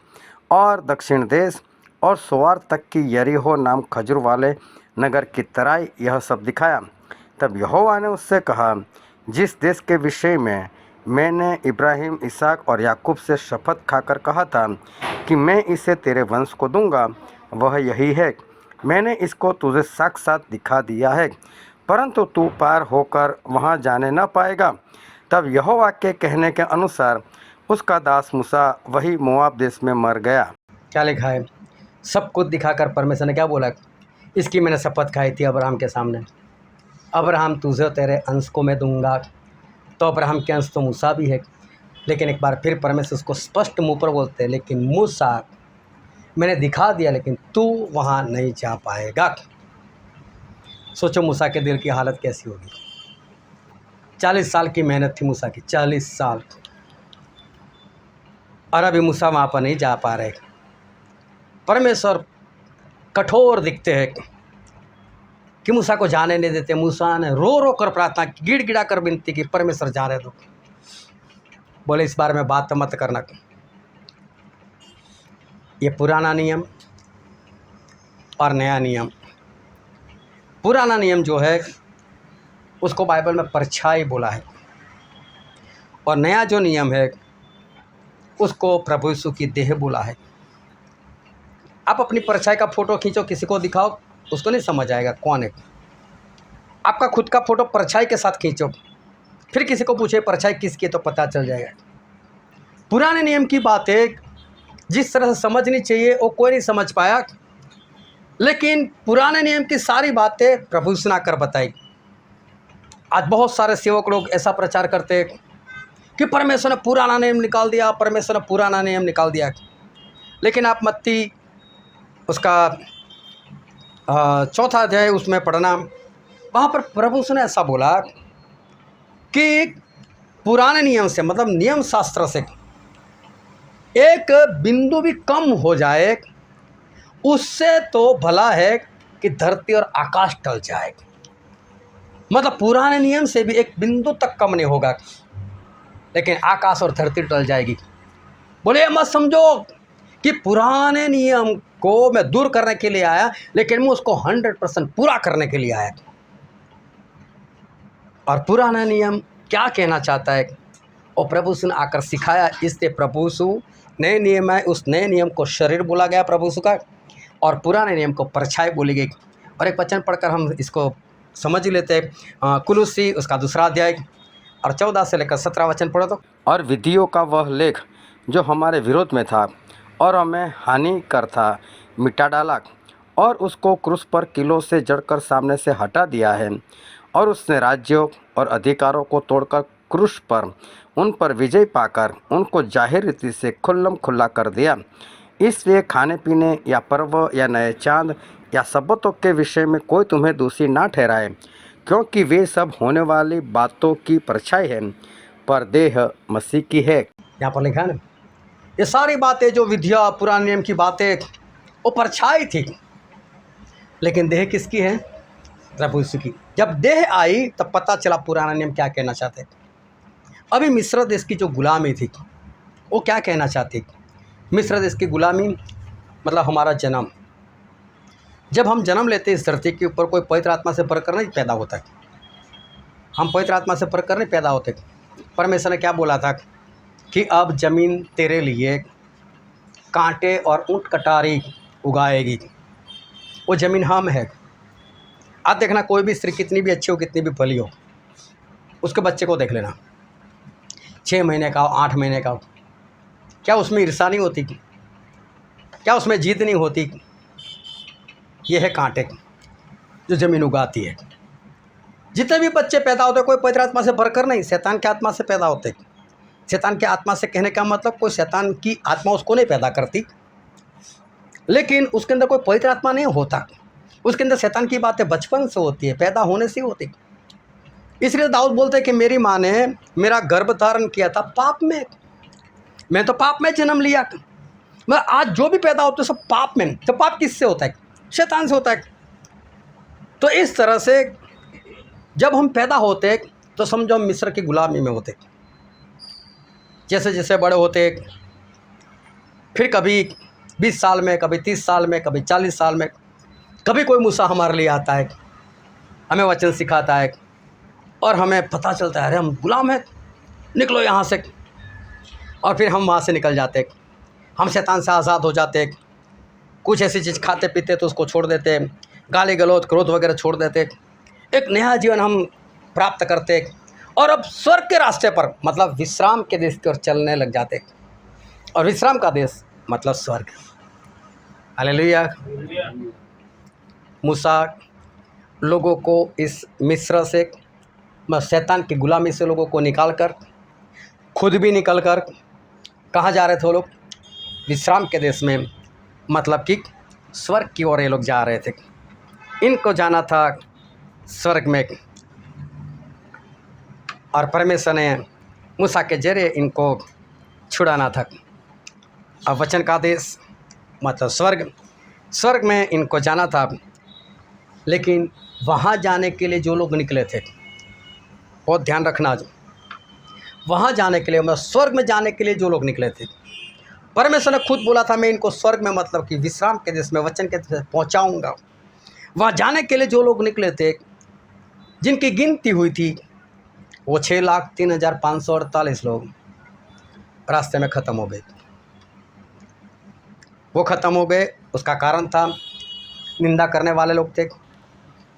Speaker 2: और दक्षिण देश, और सोआर तक की यरीहो नाम खजूर वाले नगर की तराई, यह सब दिखाया। तब यहोवा ने उससे कहा, जिस देश के विषय में मैंने इब्राहिम, इसहाक और याकूब से शपथ खाकर कहा था कि मैं इसे तेरे वंश को दूंगा, वह यही है। मैंने इसको तुझे साक्षात दिखा दिया है, परंतु तू पार होकर वहाँ जाने न पाएगा। तब यहोवा के कहने के अनुसार उसका दास मूसा वही मोआब देश में मर गया।
Speaker 1: क्या लिखा है? सब कुछ दिखाकर परमेश्वर ने क्या बोला? इसकी मैंने शपथ खाई थी अब्राहम के सामने, अब्राहम तुझे तेरे अंश को मैं दूंगा। तो अब्राहम के अंश तो मूसा भी है, लेकिन एक बार फिर परमेश्वर उसको स्पष्ट मुँह पर बोलते हैं, लेकिन मूसा मैंने दिखा दिया, लेकिन तू वहाँ नहीं जा पाएगा। सोचो मूसा के दिल की हालत कैसी होगी। 40 साल की मेहनत थी मूसा की, 40 साल, और अभी मूसा वहाँ पर नहीं जा पा रहे। परमेश्वर कठोर दिखते हैं कि मूसा को जाने नहीं देते। मूसा ने रो रो कर प्रार्थना की, गिड़गिड़ा कर विनती की, परमेश्वर जाने दो। बोले इस बारे में बात मत करना। ये पुराना नियम और नया नियम। पुराना नियम जो है उसको बाइबल में परछाई बोला है, और नया जो नियम है उसको प्रभु यीशु की देह बोला है। आप अपनी परछाई का फ़ोटो खींचो, किसी को दिखाओ, उसको नहीं समझ आएगा कौन है। आपका खुद का फ़ोटो परछाई के साथ खींचो, फिर किसी को पूछे परछाई किसकी, तो पता चल जाएगा। पुराने नियम की बातें जिस तरह से समझनी चाहिए वो कोई नहीं समझ पाया, लेकिन पुराने नियम की सारी बातें प्रभु यीशु ने आकर बताई। आज बहुत सारे सेवक लोग ऐसा प्रचार करते हैं कि परमेश्वर ने पुराना नियम निकाल दिया, परमेश्वर ने पुराना नियम निकाल दिया। लेकिन आप मत्ती उसका 4वां अध्याय उसमें पढ़ना, वहाँ पर प्रभु यीशु ने ऐसा बोला कि पुराने नियम से, मतलब नियम शास्त्र से एक बिंदु भी कम हो जाए, उससे तो भला है कि धरती और आकाश टल जाए। मतलब पुराने नियम से भी एक बिंदु तक कम नहीं होगा, लेकिन आकाश और धरती टल जाएगी। बोले मत समझो कि पुराने नियम को मैं दूर करने के लिए आया, लेकिन मैं उसको 100% पूरा करने के लिए आया। और पुराना नियम क्या कहना चाहता है और प्रभु यीशु ने आकर सिखाया। इसलिए प्रभु यीशु नए नियम है, उस नए नियम को शरीर बोला गया प्रभु यीशु का, और पुराने नियम को परछाई बोली गई। और एक वचन पढ़कर हम इसको समझ लेते हैं। कुलुस्सी उसका 2वां अध्याय और 14 से लेकर 17 वचन पढ़ो तो।
Speaker 2: और विधियों का वह लेख जो हमारे विरोध में था और हमें हानिकर था, मिटा डाला, और उसको क्रूस पर किलों से जड़कर सामने से हटा दिया है। और उसने राज्यों और अधिकारों को तोड़कर क्रूस पर उन पर विजय पाकर उनको जाहिर रीति से खुल्लम खुल्ला कर दिया। इसलिए खाने पीने या पर्व या नए चांद या सबतों के विषय में कोई तुम्हें दोषी ना ठहराए, क्योंकि वे सब होने वाली बातों की परछाई है, पर देह मसीह की है।
Speaker 1: यहाँ पर लिखा है ना, ये सारी बातें जो विधिया पुराने नियम की बातें वो परछाई थी, लेकिन देह किसकी है? प्रभु यीशु की। जब देह आई तब पता चला पुराना नियम क्या कहना चाहते। अभी मिस्र देश की जो गुलामी थी वो क्या कहना चाहती? मिस्र देश की गुलामी मतलब हमारा जन्म। जब हम जन्म लेते इस धरती के ऊपर, कोई पवित्र आत्मा से भरकर नहीं पैदा होता। हम पवित्र आत्मा से भरकर नहीं पैदा होते। परमेश्वर ने क्या बोला था कि अब ज़मीन तेरे लिए कांटे और ऊँट कटारी उगाएगी। वो ज़मीन हम है। आप देखना, कोई भी स्त्री कितनी भी अच्छी हो, कितनी भी भली हो, उसके बच्चे को देख लेना, 6 महीने का हो, 8 महीने का हो, क्या उसमें ईर्ष्या नहीं होती? क्या उसमें जीत नहीं होती? ये है कांटे जो ज़मीन उगाती है। जितने भी बच्चे पैदा होते कोई पवित्र आत्मा से भरकर नहीं, शैतान की आत्मा से पैदा होते। शैतान की आत्मा से कहने का मतलब कोई शैतान की आत्मा उसको नहीं पैदा करती, लेकिन उसके अंदर कोई पवित्र आत्मा नहीं होता। उसके अंदर शैतान की बातें बचपन से होती है, पैदा होने से होती। इसलिए दाऊद बोलते हैं कि मेरी माँ ने मेरा गर्भ धारण किया था पाप में, मैं तो पाप में जन्म लिया। मैं आज जो भी पैदा होते सब पाप में। तो पाप किससे होता है? शैतान से होता है। तो इस तरह से जब हम पैदा होते तो समझो हम मिस्र की गुलामी में होते। जैसे जैसे बड़े होते, फिर कभी 20 साल में, कभी 30 साल में, कभी 40 साल में, कभी कोई मूसा हमारे लिए आता है, हमें वचन सिखाता है और हमें पता चलता है अरे हम गुलाम हैं, निकलो यहाँ से। और फिर हम वहाँ से निकल जाते, हम शैतान से आज़ाद हो जाते। कुछ ऐसी चीज़ खाते पीते तो उसको छोड़ देते, गाली गलौज क्रोध वगैरह छोड़ देते, एक नया जीवन हम प्राप्त करते और अब स्वर्ग के रास्ते पर मतलब विश्राम के देश की ओर चलने लग जाते। और विश्राम का देश मतलब स्वर्ग। हालेलुया। मूसा लोगों को इस मिस्र से, शैतान की गुलामी से लोगों को निकाल कर, खुद भी निकल कर कहाँ जा रहे थे वो लोग? विश्राम के देश में, मतलब कि स्वर्ग की ओर ये लोग जा रहे थे। इनको जाना था स्वर्ग में और परमेश्वर ने मूसा के जरिए इनको छुड़ाना था। अब वचन का देश मतलब स्वर्ग में इनको जाना था। लेकिन वहाँ जाने के लिए जो लोग निकले थे, बहुत ध्यान रखना, वहाँ जाने के लिए मतलब स्वर्ग में जाने के लिए जो लोग निकले थे, परमेश्वर ने खुद बोला था मैं इनको स्वर्ग में मतलब कि विश्राम के देश में वचन के देश पहुँचाऊँगा। वहाँ जाने के लिए जो लोग निकले थे, जिनकी गिनती हुई थी वो 6,03,548 लोग रास्ते में ख़त्म हो गए। वो ख़त्म हो गए, उसका कारण था निंदा करने वाले लोग थे,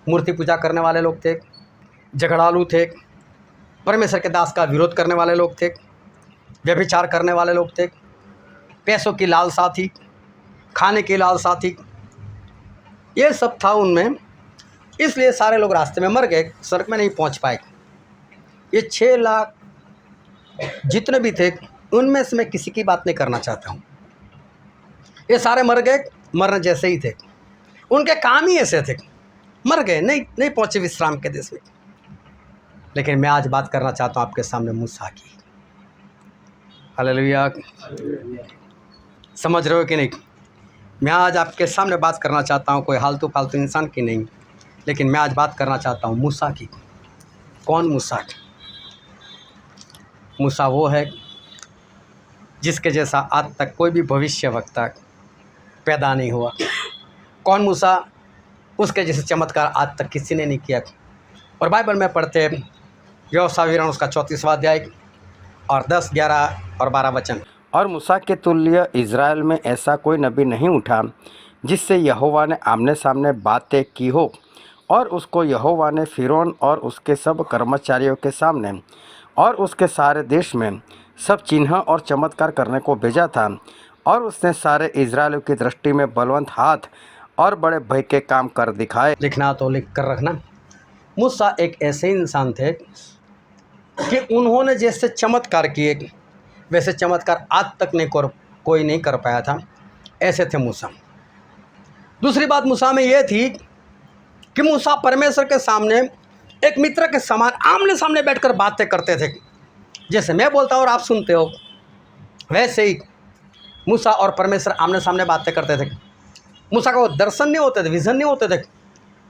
Speaker 1: मूर्ति पूजा करने वाले लोग थे, झगड़ालू थे, परमेश्वर के दास का विरोध करने वाले लोग थे, व्यभिचार करने वाले लोग थे, पैसों की लालसा थी, खाने की लालसा थी, ये सब था उनमें। इसलिए सारे लोग रास्ते में मर गए, स्वर्ग में नहीं पहुंच पाए। ये 6 लाख जितने भी थे उनमें से मैं किसी की बात नहीं करना चाहता हूँ। ये सारे मर गए, मरने जैसे ही थे, उनके काम ही ऐसे थे, मर गए, नहीं पहुँचे विश्राम के देश में। लेकिन मैं आज बात करना चाहता हूँ आपके सामने मूसा की। हालेलुया। समझ रहे हो कि नहीं? मैं आज आपके सामने बात करना चाहता हूँ कोई हालतू फालतू इंसान की नहीं, लेकिन मैं आज बात करना चाहता हूँ मूसा की। कौन मूसा? मूसा वो है जिसके जैसा आज तक कोई भी भविष्यवक्ता पैदा नहीं हुआ। कौन मूसा? उसके जैसे चमत्कार आज तक किसी ने नहीं किया। और बाइबल में पढ़ते हैं व्यवस्था विवरण उसका 34वां अध्याय और 10, 11 और 12 वचन।
Speaker 2: और मूसा के तुल्य इज़राइल में ऐसा कोई नबी नहीं उठा जिससे यहोवा ने आमने सामने बातें की हो। और उसको यहोवा ने फ़िरौन और उसके सब कर्मचारियों के सामने और उसके सारे देश में सब चिन्ह और चमत्कार करने को भेजा था। और उसने सारे इज़राइलियों की दृष्टि में बलवंत हाथ और बड़े भय के काम कर दिखाए।
Speaker 1: लिखना तो लिख कर रखना। मूसा एक ऐसे इंसान थे कि उन्होंने जैसे चमत्कार किए वैसे चमत्कार आज तक कोई नहीं कर पाया था। ऐसे थे मूसा। दूसरी बात मूसा में यह थी कि मूसा परमेश्वर के सामने एक मित्र के समान आमने सामने बैठकर बातें करते थे। जैसे मैं बोलता हूँ और आप सुनते हो, वैसे ही मूसा और परमेश्वर आमने सामने बातें करते थे। मूसा को दर्शन नहीं होते थे, विज़न नहीं होते थे।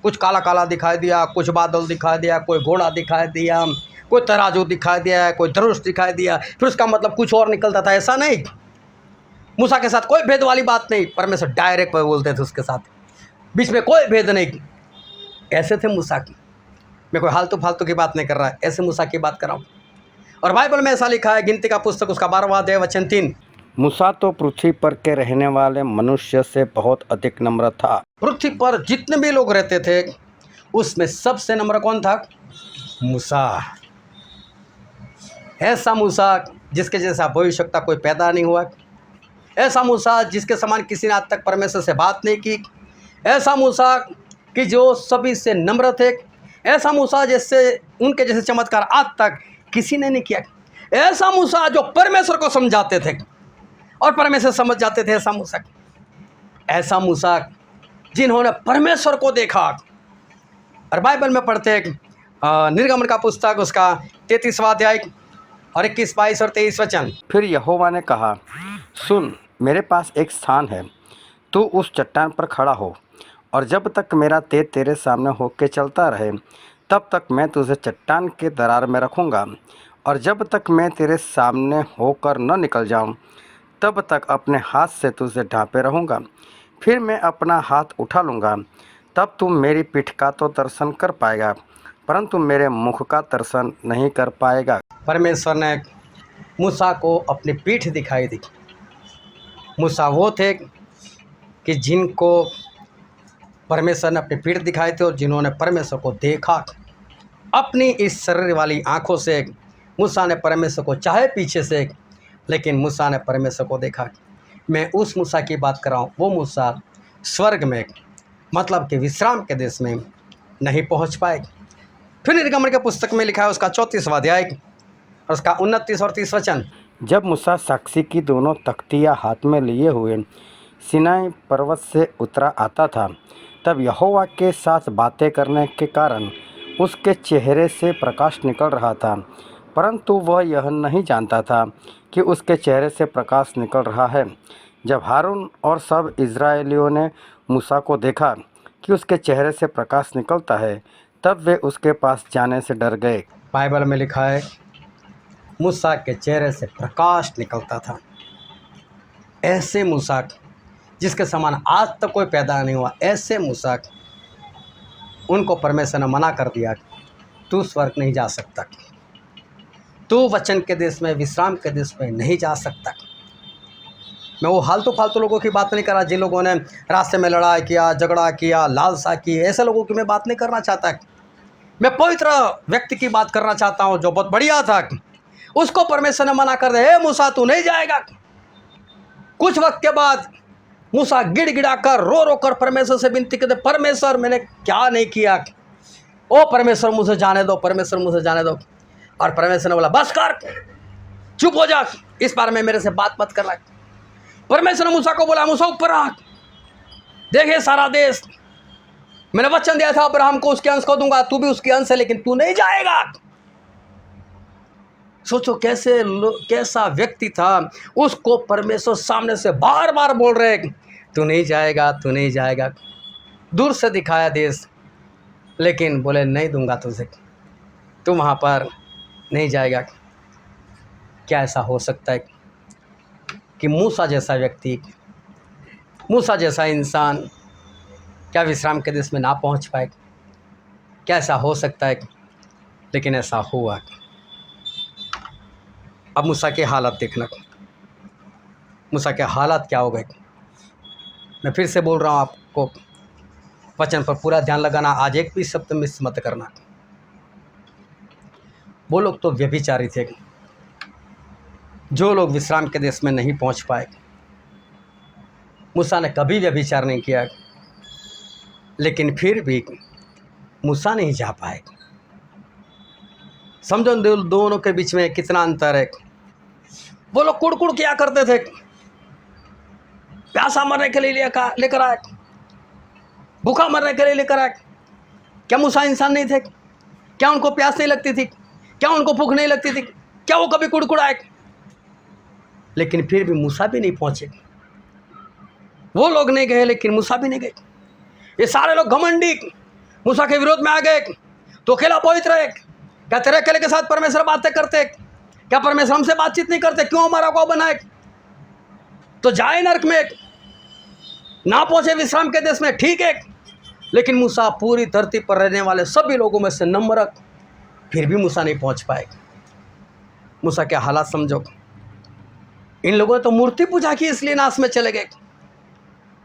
Speaker 1: कुछ काला काला दिखाई दिया, कुछ बादल दिखाई दिया, कोई घोड़ा दिखाई दिया, कोई तराजू दिखाई दिया, कोई धनुष दिखाई दिया, फिर उसका मतलब कुछ और निकलता था। ऐसा नहीं, मूसा के साथ कोई भेद वाली बात नहीं। परमेश्वर डायरेक्ट बोलते थे उसके साथ, बीच में कोई भेद नहीं। ऐसे थे मूसा की। मैं कोई हालतू फालतू की बात नहीं कर रहा है, ऐसे मूसा की बात कर रहा हूँ। और बाइबल में ऐसा लिखा है, गिनती का पुस्तक उसका 12वां अध्याय वचन 3,
Speaker 2: मूसा तो पृथ्वी पर के रहने वाले मनुष्य से बहुत अधिक नम्र था।
Speaker 1: पृथ्वी पर जितने भी लोग रहते थे उसमें सबसे नम्र कौन था? मूसा। ऐसा मूसा जिसके जैसा भविष्यवक्ता कोई पैदा नहीं हुआ। ऐसा मूसा जिसके समान किसी ने आज तक परमेश्वर से बात नहीं की। ऐसा मूसा कि जो सभी से नम्र थे। ऐसा मूसा जैसे उनके जैसे चमत्कार आज तक किसी ने नहीं किया। ऐसा मूसा जो परमेश्वर को समझाते थे और परमेश्वर समझ जाते थे, ऐसा मूसा जिन्होंने परमेश्वर को देखा। और बाइबल में पढ़ते हैं निर्गमन का पुस्तक उसका 33वां अध्याय और 21, 22 और 23 वचन।
Speaker 2: फिर यहोवा ने कहा, सुन, मेरे पास एक स्थान है, तू उस चट्टान पर खड़ा हो, और जब तक मेरा तेज तेरे सामने होके चलता रहे तब तक मैं तुझे चट्टान के दरार में रखूँगा, और जब तक मैं तेरे सामने होकर न निकल जाऊँ तब तक अपने हाथ से तुझे ढांपे रहूँगा। फिर मैं अपना हाथ उठा लूँगा, तब तू मेरी पीठ का तो दर्शन कर पाएगा, परंतु मेरे मुख का दर्शन नहीं कर पाएगा।
Speaker 1: परमेश्वर ने मूसा को अपनी पीठ दिखाई दी। मूसा वो थे कि जिनको परमेश्वर ने अपनी पीठ दिखाई थी और जिन्होंने परमेश्वर को देखा अपनी इस शरीर वाली आँखों से। मूसा ने परमेश्वर को चाहे पीछे से, लेकिन मूसा ने परमेश्वर को देखा। मैं उस मूसा की बात कर रहा हूँ, वो मूसा स्वर्ग में मतलब कि विश्राम के देश में नहीं पहुँच पाए। फिर निर्गमन के पुस्तक में लिखा है उसका 34वां अध्याय और उसका 29 और 30 वचन।
Speaker 2: जब मूसा साक्षी की दोनों तख्तियाँ हाथ में लिए हुए सिनाई पर्वत से उतरा आता था, तब यहोवा के साथ बातें करने के कारण उसके चेहरे से प्रकाश निकल रहा था, परंतु वह यह नहीं जानता था कि उसके चेहरे से प्रकाश निकल रहा है। जब हारून और सब इज़राइलियों ने मूसा को देखा कि उसके चेहरे से प्रकाश निकलता है, तब वे उसके पास जाने से डर गए।
Speaker 1: बाइबल में लिखा है मूसा के चेहरे से प्रकाश निकलता था। ऐसे मूसा जिसके समान आज तक कोई पैदा नहीं हुआ, ऐसे मूसा उनको परमेश्वर ने मना कर दिया, तू स्वर्ग नहीं जा सकता, तू वचन के देश में विश्राम के देश में नहीं जा सकता। मैं वो फालतू लोगों की बात नहीं कर रहा जिन लोगों ने रास्ते में लड़ाई किया, झगड़ा किया, लालसा की, ऐसे लोगों की मैं बात नहीं करना चाहता। मैं पवित्र व्यक्ति की बात करना चाहता हूँ जो बहुत बढ़िया था। उसको परमेश्वर ने मना कर दिया, हे मूसा तू नहीं जाएगा। कुछ वक्त के बाद मूसा गिड़गिड़ा कर रो रो कर परमेश्वर से विनती करते, परमेश्वर मैंने क्या नहीं किया, ओ परमेश्वर मुझे जाने दो, परमेश्वर मुझे जाने दो। और परमेश्वर ने बोला बस कर, चुप हो जा, इस बार में मेरे से बात मत करना। परमेश्वर ने मूसा को बोला, मूसा ऊपर आ, देखे सारा देश, मैंने वचन दिया था अब्राहम को उसके अंश को दूंगा, तू भी उसके अंश है, लेकिन तू नहीं जाएगा। सोचो कैसा व्यक्ति था, उसको परमेश्वर सामने से बार बार बोल रहे तू नहीं जाएगा, तू नहीं जाएगा। दूर से दिखाया देश, लेकिन बोले नहीं दूंगा तुझे, तू वहाँ पर नहीं जाएगा। क्या ऐसा हो सकता है कि मूसा जैसा व्यक्ति, मूसा जैसा इंसान क्या विश्राम के देश में ना पहुँच पाए? क्या ऐसा हो सकता है? लेकिन ऐसा हुआ। अब मूसा की हालत देखना, मूसा के हालात क्या हो गए। मैं फिर से बोल रहा हूँ आपको, वचन पर पूरा ध्यान लगाना, आज एक भी शब्द मिस मत करना। वो लोग तो व्यभिचारी थे जो लोग विश्राम के देश में नहीं पहुँच पाए। मूसा ने कभी व्यभिचार नहीं किया, लेकिन फिर भी मूसा नहीं जा पाए। समझो दोनों के बीच में कितना अंतर है। वो लोग कुड़कुड़ किया करते थे, प्यासा मरने के लिए लेकर आए, भूखा मरने के लिए लेकर आए। क्या मूसा इंसान नहीं थे? क्या उनको प्यास नहीं लगती थी? क्या उनको भूख नहीं लगती थी? क्या वो कभी कुड़कुड़ाए? लेकिन फिर भी मूसा भी नहीं पहुंचे। वो लोग नहीं गए, लेकिन मूसा भी नहीं गए। ये सारे लोग घमंडी मूसा के विरोध में आ गए। तो अकेला पवित्र है, क्या तेरे अकेले के साथ परमेश्वर बातें करते? क्या परमेश्वर हमसे बातचीत नहीं करते? क्यों हमारा को बनाए? तो जाए नरक में, ना पहुंचे विश्राम के देश में, ठीक है। लेकिन मूसा पूरी धरती पर रहने वाले सभी लोगों में से नम्र, फिर भी मूसा नहीं पहुंच पाए। मूसा के हालात समझो। इन लोगों ने तो मूर्ति पूजा की, इसलिए नाश में चले गए।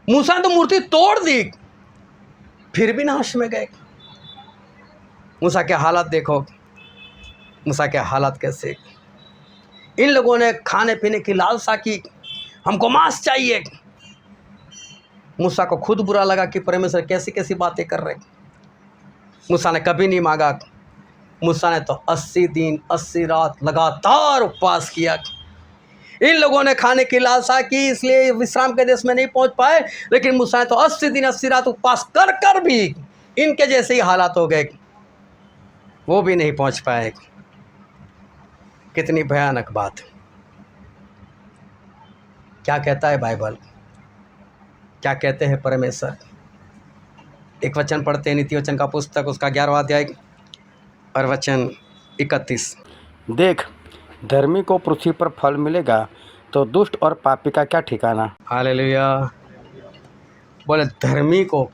Speaker 1: मूसा ने तो मूर्ति तोड़ दी, फिर भी नाश में गए। मूसा के हालात देखो, मूसा के हालात कैसे। इन लोगों ने खाने पीने की लालसा की, हमको मांस चाहिए। मूसा को खुद बुरा लगा कि परमेश्वर कैसी कैसी बातें कर रहे। मूसा ने कभी नहीं मांगा मूसा ने तो 80 दिन 80 रात लगातार उपवास किया। इन लोगों ने खाने की लालसा की, इसलिए विश्राम के देश में नहीं पहुंच पाए। लेकिन मूसा ने तो 80 दिन 80 रात उपवास कर कर भी इनके जैसे ही हालात हो गए, वो भी नहीं पहुंच पाए। कितनी भयानक बात। क्या कहता है बाइबल, क्या कहते हैं परमेश्वर। एक वचन पढ़ते हैं, नीति वचन का पुस्तक, उसका 11वां अध्याय और वचन 31।
Speaker 2: देख, धर्मी को पृथ्वी पर फल मिलेगा, तो दुष्ट और पापी का क्या ठिकाना।
Speaker 1: हालेलुया। बोले धर्मी को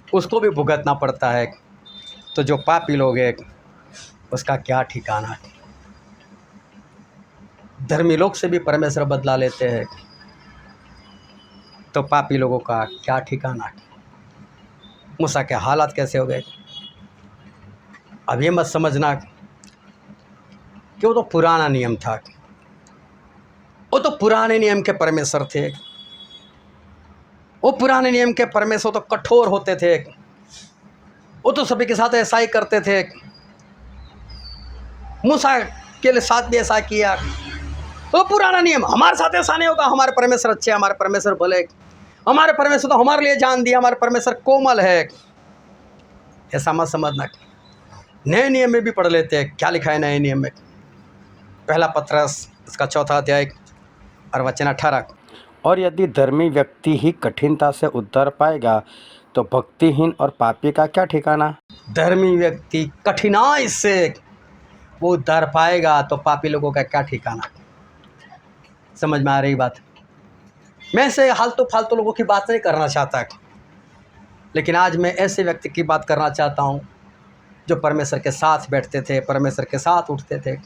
Speaker 1: उसको भी भुगतना पड़ता है, तो जो पापी लोग हैं उसका क्या ठिकाना है। धर्मी लोग से भी परमेश्वर बदला लेते हैं, तो पापी लोगों का क्या ठिकाना है। मूसा के हालात कैसे हो गए। अब ये मत समझना कि वो तो पुराना नियम था, वो तो पुराने नियम के परमेश्वर थे, वो पुराने नियम के परमेश्वर तो कठोर होते थे, वो तो सभी के साथ ऐसा ही करते थे। मूसा के साथ भी ऐसा किया। वो पुराना नियम, हमारे साथ ऐसा नहीं होगा। हमारे परमेश्वर अच्छे, हमारे परमेश्वर भले, हमारे परमेश्वर तो हमारे लिए जान दिया, हमारे परमेश्वर कोमल है। ऐसा मत समझना। नए नियम में भी पढ़ लेते हैं, क्या लिखा है नए नियम में। पहला पत्रस इसका 4वां अध्याय और वचन 18।
Speaker 2: और यदि धर्मी व्यक्ति ही कठिनता से उद्धार पाएगा, तो भक्तिहीन और पापी का क्या ठिकाना।
Speaker 1: धर्मी व्यक्ति कठिनाई से वो उद्धार पाएगा, तो पापी लोगों का क्या ठिकाना। समझ में आ रही बात। मैं ऐसे फालतू फालतू लोगों की बात नहीं करना चाहता, लेकिन आज मैं ऐसे व्यक्ति की बात करना चाहता हूँ जो परमेश्वर के साथ बैठते थे, परमेश्वर के साथ उठते थे,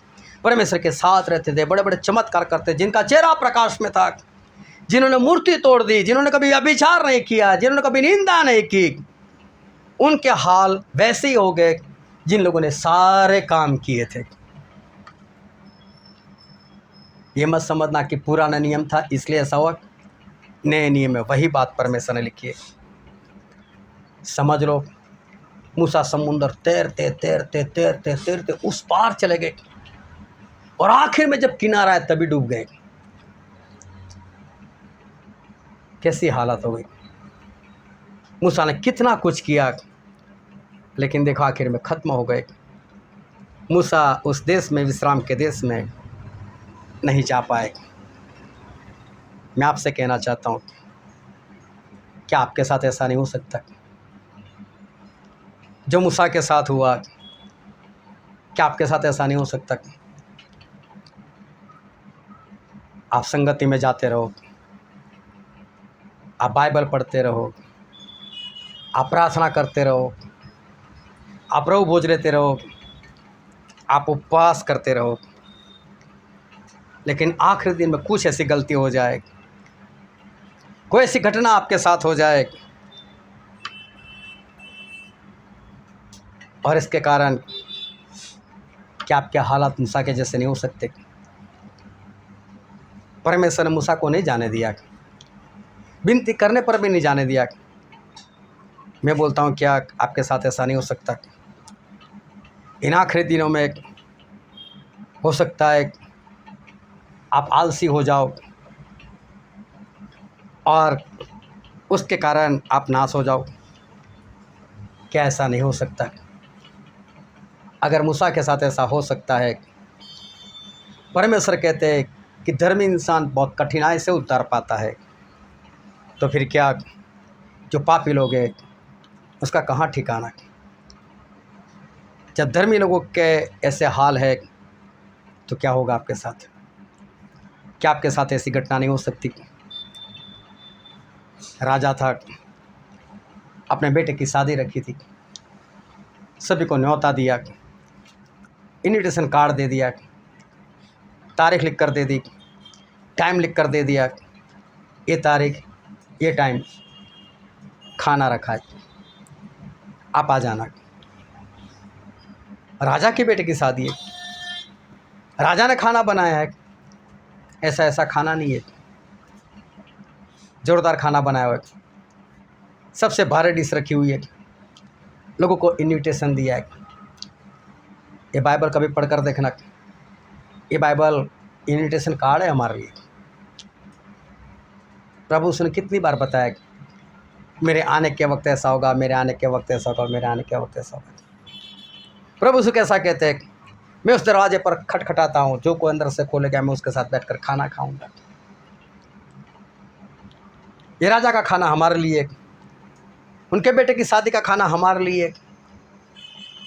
Speaker 1: परमेश्वर के साथ रहते थे, बड़े बड़े चमत्कार करते, जिनका चेहरा प्रकाश में था, जिन्होंने मूर्ति तोड़ दी, जिन्होंने कभी अभिचार नहीं किया, जिन्होंने कभी निंदा नहीं की। उनके हाल वैसे ही हो गए जिन लोगों ने सारे काम किए थे। ये मत समझना कि पुराना नियम था इसलिए ऐसा हुआ। नए नियम में वही बात परमेश्वर ने लिखी है। समझ लो, मूसा समुंदर तैरते तैरते तैरते तैरते उस पार चले गए, और आखिर में जब किनारा है तभी डूब गए। कैसी हालत हो गई। मूसा ने कितना कुछ किया, लेकिन देखो आखिर में ख़त्म हो गए। मूसा उस देश में, विश्राम के देश में नहीं जा पाए। मैं आपसे कहना चाहता हूँ, क्या आपके साथ ऐसा नहीं हो सकता जो मूसा के साथ हुआ? क्या आपके साथ ऐसा नहीं हो सकता? आप संगति में जाते रहो, आप बाइबल पढ़ते रहो, आप प्रार्थना करते रहो, आप प्रभु भोज लेते रहो, आप उपवास करते रहो, लेकिन आखिरी दिन में कुछ ऐसी गलती हो जाए, कोई ऐसी घटना आपके साथ हो जाए, और इसके कारण क्या आपके हालात मूसा के जैसे नहीं हो सकते? परमेश्वर ने मूसा को नहीं जाने दिया, विनती करने पर भी नहीं जाने दिया। मैं बोलता हूँ, क्या आपके साथ ऐसा नहीं हो सकता? इन आखिरी दिनों में हो सकता है आप आलसी हो जाओ और उसके कारण आप नाश हो जाओ। क्या ऐसा नहीं हो सकता? अगर मूसा के साथ ऐसा हो सकता है, परमेश्वर कहते हैं कि धर्मी इंसान बहुत कठिनाई से उतार पाता है, तो फिर क्या जो पापी लोग हैं उसका कहाँ ठिकाना? जब धर्मी लोगों के ऐसे हाल है तो क्या होगा आपके साथ? क्या आपके साथ ऐसी घटना नहीं हो सकती? राजा था, अपने बेटे की शादी रखी थी, सभी को न्योता दिया, इन्विटेशन कार्ड दे दिया, तारीख लिख कर दे दी, टाइम लिख कर दे दिया, ये तारीख ये टाइम खाना रखा है, आप आ जाना। राजा के बेटे की शादी है, राजा ने खाना बनाया है, ऐसा ऐसा खाना नहीं है, ज़ोरदार खाना बनाया हुआ है, सबसे भारी डिश रखी हुई है, लोगों को इन्विटेशन दिया है, ये बाइबल कभी पढ़कर देखना। ये बाइबल इन्विटेशन कार्ड है हमारे लिए। प्रभु उसने कितनी बार बताया कि मेरे आने के वक्त ऐसा होगा, मेरे आने के वक्त ऐसा होगा, मेरे आने के वक्त ऐसा होगा। प्रभु उसको कैसा कहते हैं, मैं उस दरवाजे पर खटखटाता हूँ, जो कोई अंदर से खोलेगा मैं उसके साथ बैठकर खाना खाऊंगा। ये राजा का खाना हमारे लिए, उनके बेटे की शादी का खाना हमारे लिए।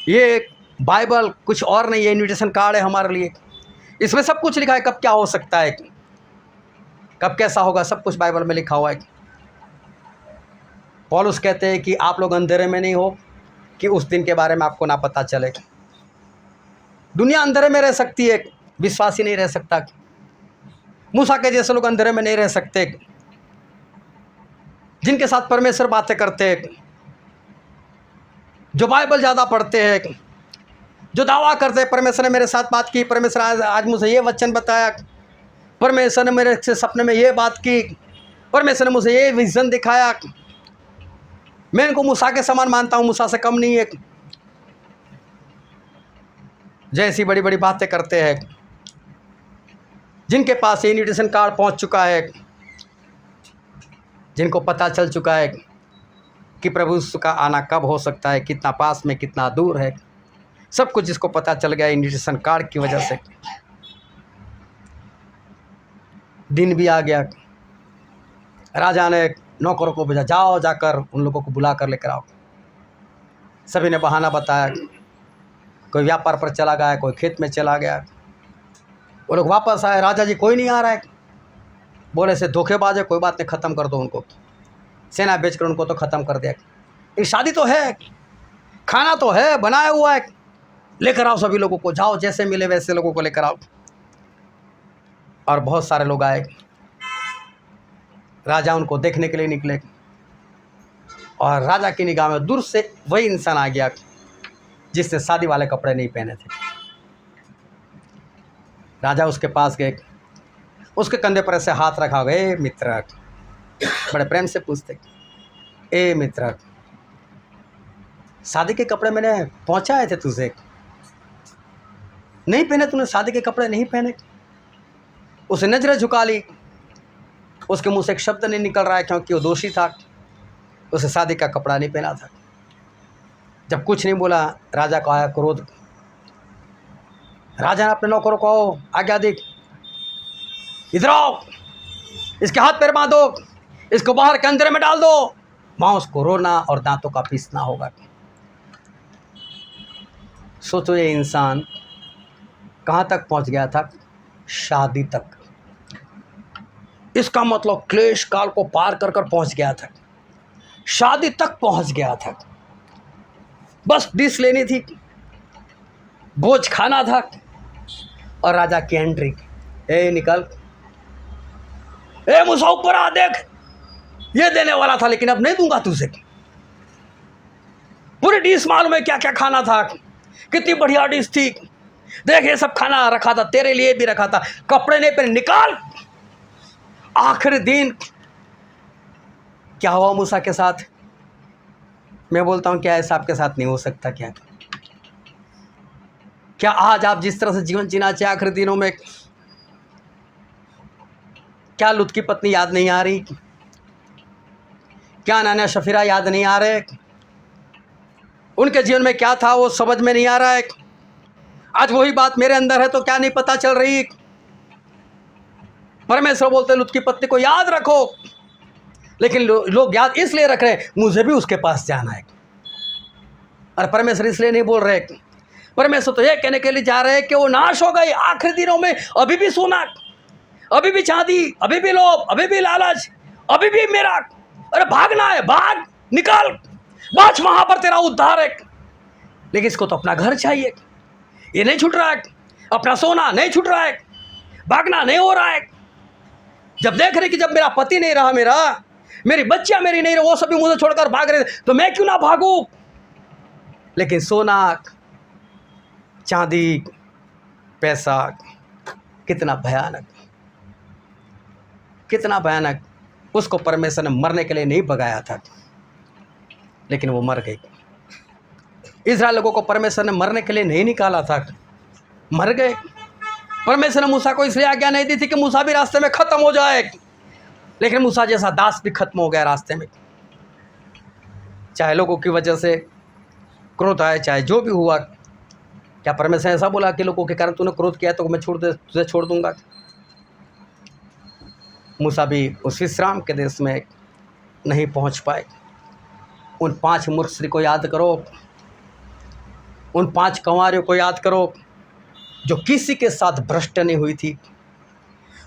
Speaker 1: ये बाइबल कुछ और नहीं, ये इन्विटेशन कार्ड है हमारे लिए। इसमें सब कुछ लिखा है, कब क्या हो सकता है, कब कैसा होगा, सब कुछ बाइबल में लिखा हुआ है। पौलुस कहते हैं कि आप लोग अंधेरे में नहीं हो कि उस दिन के बारे में आपको ना पता चले। दुनिया अंधेरे में रह सकती है, विश्वासी नहीं रह सकता। मूसा के जैसे लोग अंधेरे में नहीं रह सकते, जिनके साथ परमेश्वर बातें करते हैं, जो बाइबल ज़्यादा पढ़ते हैं, जो दावा करते हैं परमेश्वर ने मेरे साथ बात की, परमेश्वर आज मुझे ये वचन बताया, परमेश्वर ने मेरे से सपने में ये बात की, परमेश्वर ने मुझे ये विज़न दिखाया, मैं इनको मूसा के समान मानता हूँ, मूसा से कम नहीं है। जैसी बड़ी बड़ी बातें करते हैं, जिनके पास ये इन्विटेशन कार्ड पहुँच चुका है, जिनको पता चल चुका है कि प्रभु यीशु का आना कब हो सकता है, कितना पास में कितना दूर है, सब कुछ जिसको पता चल गया इन्विटेशन कार्ड की वजह से। दिन भी आ गया, राजा ने नौकरों को भेजा, जाओ जाकर उन लोगों को बुला कर लेकर आओ। सभी ने बहाना बताया, कोई व्यापार पर चला गया, कोई खेत में चला गया। वो लोग वापस आए, राजा जी कोई नहीं आ रहा है। बोले से धोखेबाज है, कोई बात नहीं, ख़त्म कर दो उनको, सेना बेचकर उनको तो ख़त्म कर दिया। ये शादी तो है, खाना तो है, बनाया हुआ है, लेकर आओ सभी लोगों को, जाओ जैसे मिले वैसे लोगों को लेकर आओ। और बहुत सारे लोग आए, राजा उनको देखने के लिए निकले, और राजा की निगाह में दूर से वही इंसान आ गया जिसने शादी वाले कपड़े नहीं पहने थे। राजा उसके पास गए, उसके कंधे पर ऐसे हाथ रखा, ए मित्र, बड़े प्रेम से पूछते, ए मित्र, शादी के कपड़े मैंने पहुंचाए थे तुझे, नहीं पहने तूने, शादी के कपड़े नहीं पहने। उसे नजरें झुका ली, उसके मुंह से एक शब्द नहीं निकल रहा है क्योंकि वो दोषी था, उसे शादी का कपड़ा नहीं पहना था। जब कुछ नहीं बोला, राजा को आया क्रोध। राजा ने अपने नौकरों को आज्ञा दी, इधर आओ, इसके हाथ पैर बांधो, इसको बाहर के अंधेरे में डाल दो, वहाँ उसको रोना और दांतों का पीसना होगा। सोचो ये इंसान कहाँ तक पहुँच गया था, शादी तक। इसका मतलब क्लेश काल को पार कर कर पहुँच गया था, शादी तक पहुँच गया था। बस डिश लेनी थी, भोज खाना था, और राजा की एंट्री, ए निकल, ए मूसा ऊपर आ, देख ये देने वाला था लेकिन अब नहीं दूंगा तुझे। पूरी डिश मालूम है क्या क्या खाना था, कितनी बढ़िया डिश थी, देख ये सब खाना रखा था, तेरे लिए भी रखा था, कपड़े नहीं पहने, निकाल। आखिरी दिन क्या हुआ मूसा के साथ? मैं बोलता हूँ क्या ऐसा आपके साथ नहीं हो सकता? क्या आज आप जिस तरह से जीवन जीना चाहे आखिरी दिनों में, क्या लुत की पत्नी याद नहीं आ रही? क्या नाना शफीरा याद नहीं आ रहे? उनके जीवन में क्या था वो समझ में नहीं आ रहा है। आज वही बात मेरे अंदर है तो क्या नहीं पता चल रही? परमेश्वर बोलते लुत की पत्नी को याद रखो, लेकिन लोग याद इसलिए रख रहे हैं मुझे भी उसके पास जाना है। और परमेश्वर इसलिए नहीं बोल रहे, परमेश्वर तो ये कहने के लिए जा रहे हैं कि वो नाश हो गई आखिरी दिनों में, अभी भी सोना, अभी भी चांदी, अभी भी लोभ, अभी भी लालच, अभी भी मेरा, अरे भागना है, भाग, निकल, बच, वहां पर तेरा उद्धार है। लेकिन इसको तो अपना घर चाहिए, ये नहीं छूट रहा है, अपना सोना नहीं छूट रहा है, भागना नहीं हो रहा है। जब देख रहे कि जब मेरा पति नहीं रहा, मेरी बच्चियां मेरी नहीं रही, वो सभी मुझे छोड़कर भाग रहे थे, तो मैं क्यों ना भागूं? लेकिन सोना, चांदी, पैसा कितना भयानक, कितना भयानक। उसको परमेश्वर ने मरने के लिए नहीं भगाया था, लेकिन वो मर गई। इस्राएल लोगों को परमेश्वर ने मरने के लिए नहीं निकाला था, मर गए। परमेश्वर ने मूसा को इसलिए आज्ञा नहीं दी थी कि मूसा भी रास्ते में खत्म हो जाए, लेकिन मूसा जैसा दास भी खत्म हो गया रास्ते में। चाहे लोगों की वजह से क्रोध आए, चाहे जो भी हुआ, क्या परमेश्वर ने ऐसा बोला कि लोगों के कारण तूने क्रोध किया तो मैं तुझे छोड़ दूंगा? मूसा भी उस विश्राम के देश में नहीं पहुंच पाए। उन 5 मूर्ख स्त्री को याद करो, उन 5 कंवारियों को याद करो जो किसी के साथ भ्रष्ट नहीं हुई थी,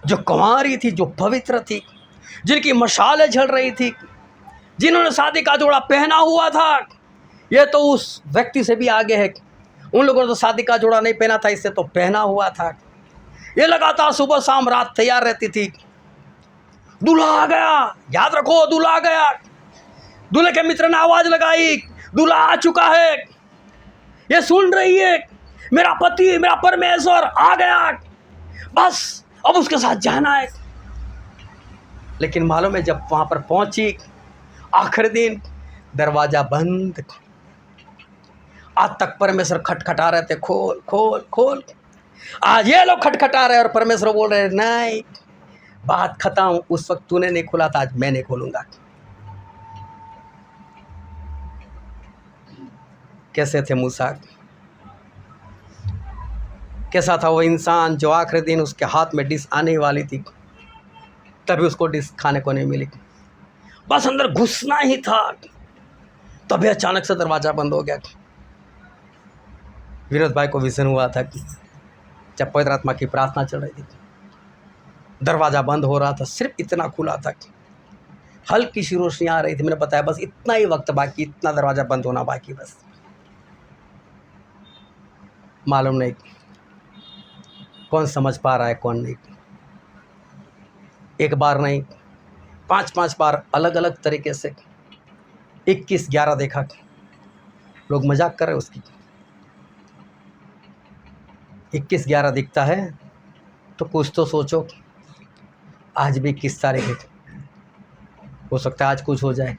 Speaker 1: जो कंवारी थी, जो पवित्र थी, जिनकी मशालें जल रही थी, जिन्होंने शादी का जोड़ा पहना हुआ था। ये तो उस व्यक्ति से भी आगे है। उन लोगों ने तो शादी का जोड़ा नहीं पहना था, इससे तो पहना हुआ था। ये लगातार सुबह शाम रात तैयार रहती थी। दूल्हा आ गया, याद रखो, दूल्हा आ गया। दूल्हे के मित्र ने आवाज लगाई, दूल्हा आ चुका है। ये सुन रही है, मेरा पति, मेरा परमेश्वर आ गया, बस अब उसके साथ जाना है। लेकिन मालूम है, जब वहां पर पहुंची, आखिरी दिन, दरवाजा बंद। आज तक परमेश्वर खटखटा रहे थे, खोल खोल खोल। आज ये लोग खटखटा रहे और परमेश्वर बोल रहे नहीं, बात खत्म। उस वक्त तूने नहीं खोला था, आज मैं नहीं खोलूंगा। कैसे थे मूसा? कैसा था वो इंसान जो आखिरी दिन उसके हाथ में डिश आने वाली थी, तभी उसको डिश खाने को नहीं मिली। बस अंदर घुसना ही था, तभी अचानक से दरवाजा बंद हो गया। विनोद भाई को विजन हुआ था कि जब पवित्र आत्मा की प्रार्थना चल रही थी, दरवाजा बंद हो रहा था, सिर्फ इतना खुला था कि हल्की सी रोशनी आ रही थी। मैंने बताया बस इतना ही वक्त बाकी, इतना दरवाजा बंद होना बाकी, बस। मालूम नहीं कौन समझ पा रहा है, कौन नहीं। एक बार नहीं, 5-5 बार अलग अलग तरीके से 21-11 देखा। लोग मजाक कर रहे उसकी। 21-11 दिखता है तो कुछ तो सोचो। आज भी 21 तारीख है, हो सकता है आज कुछ हो जाए,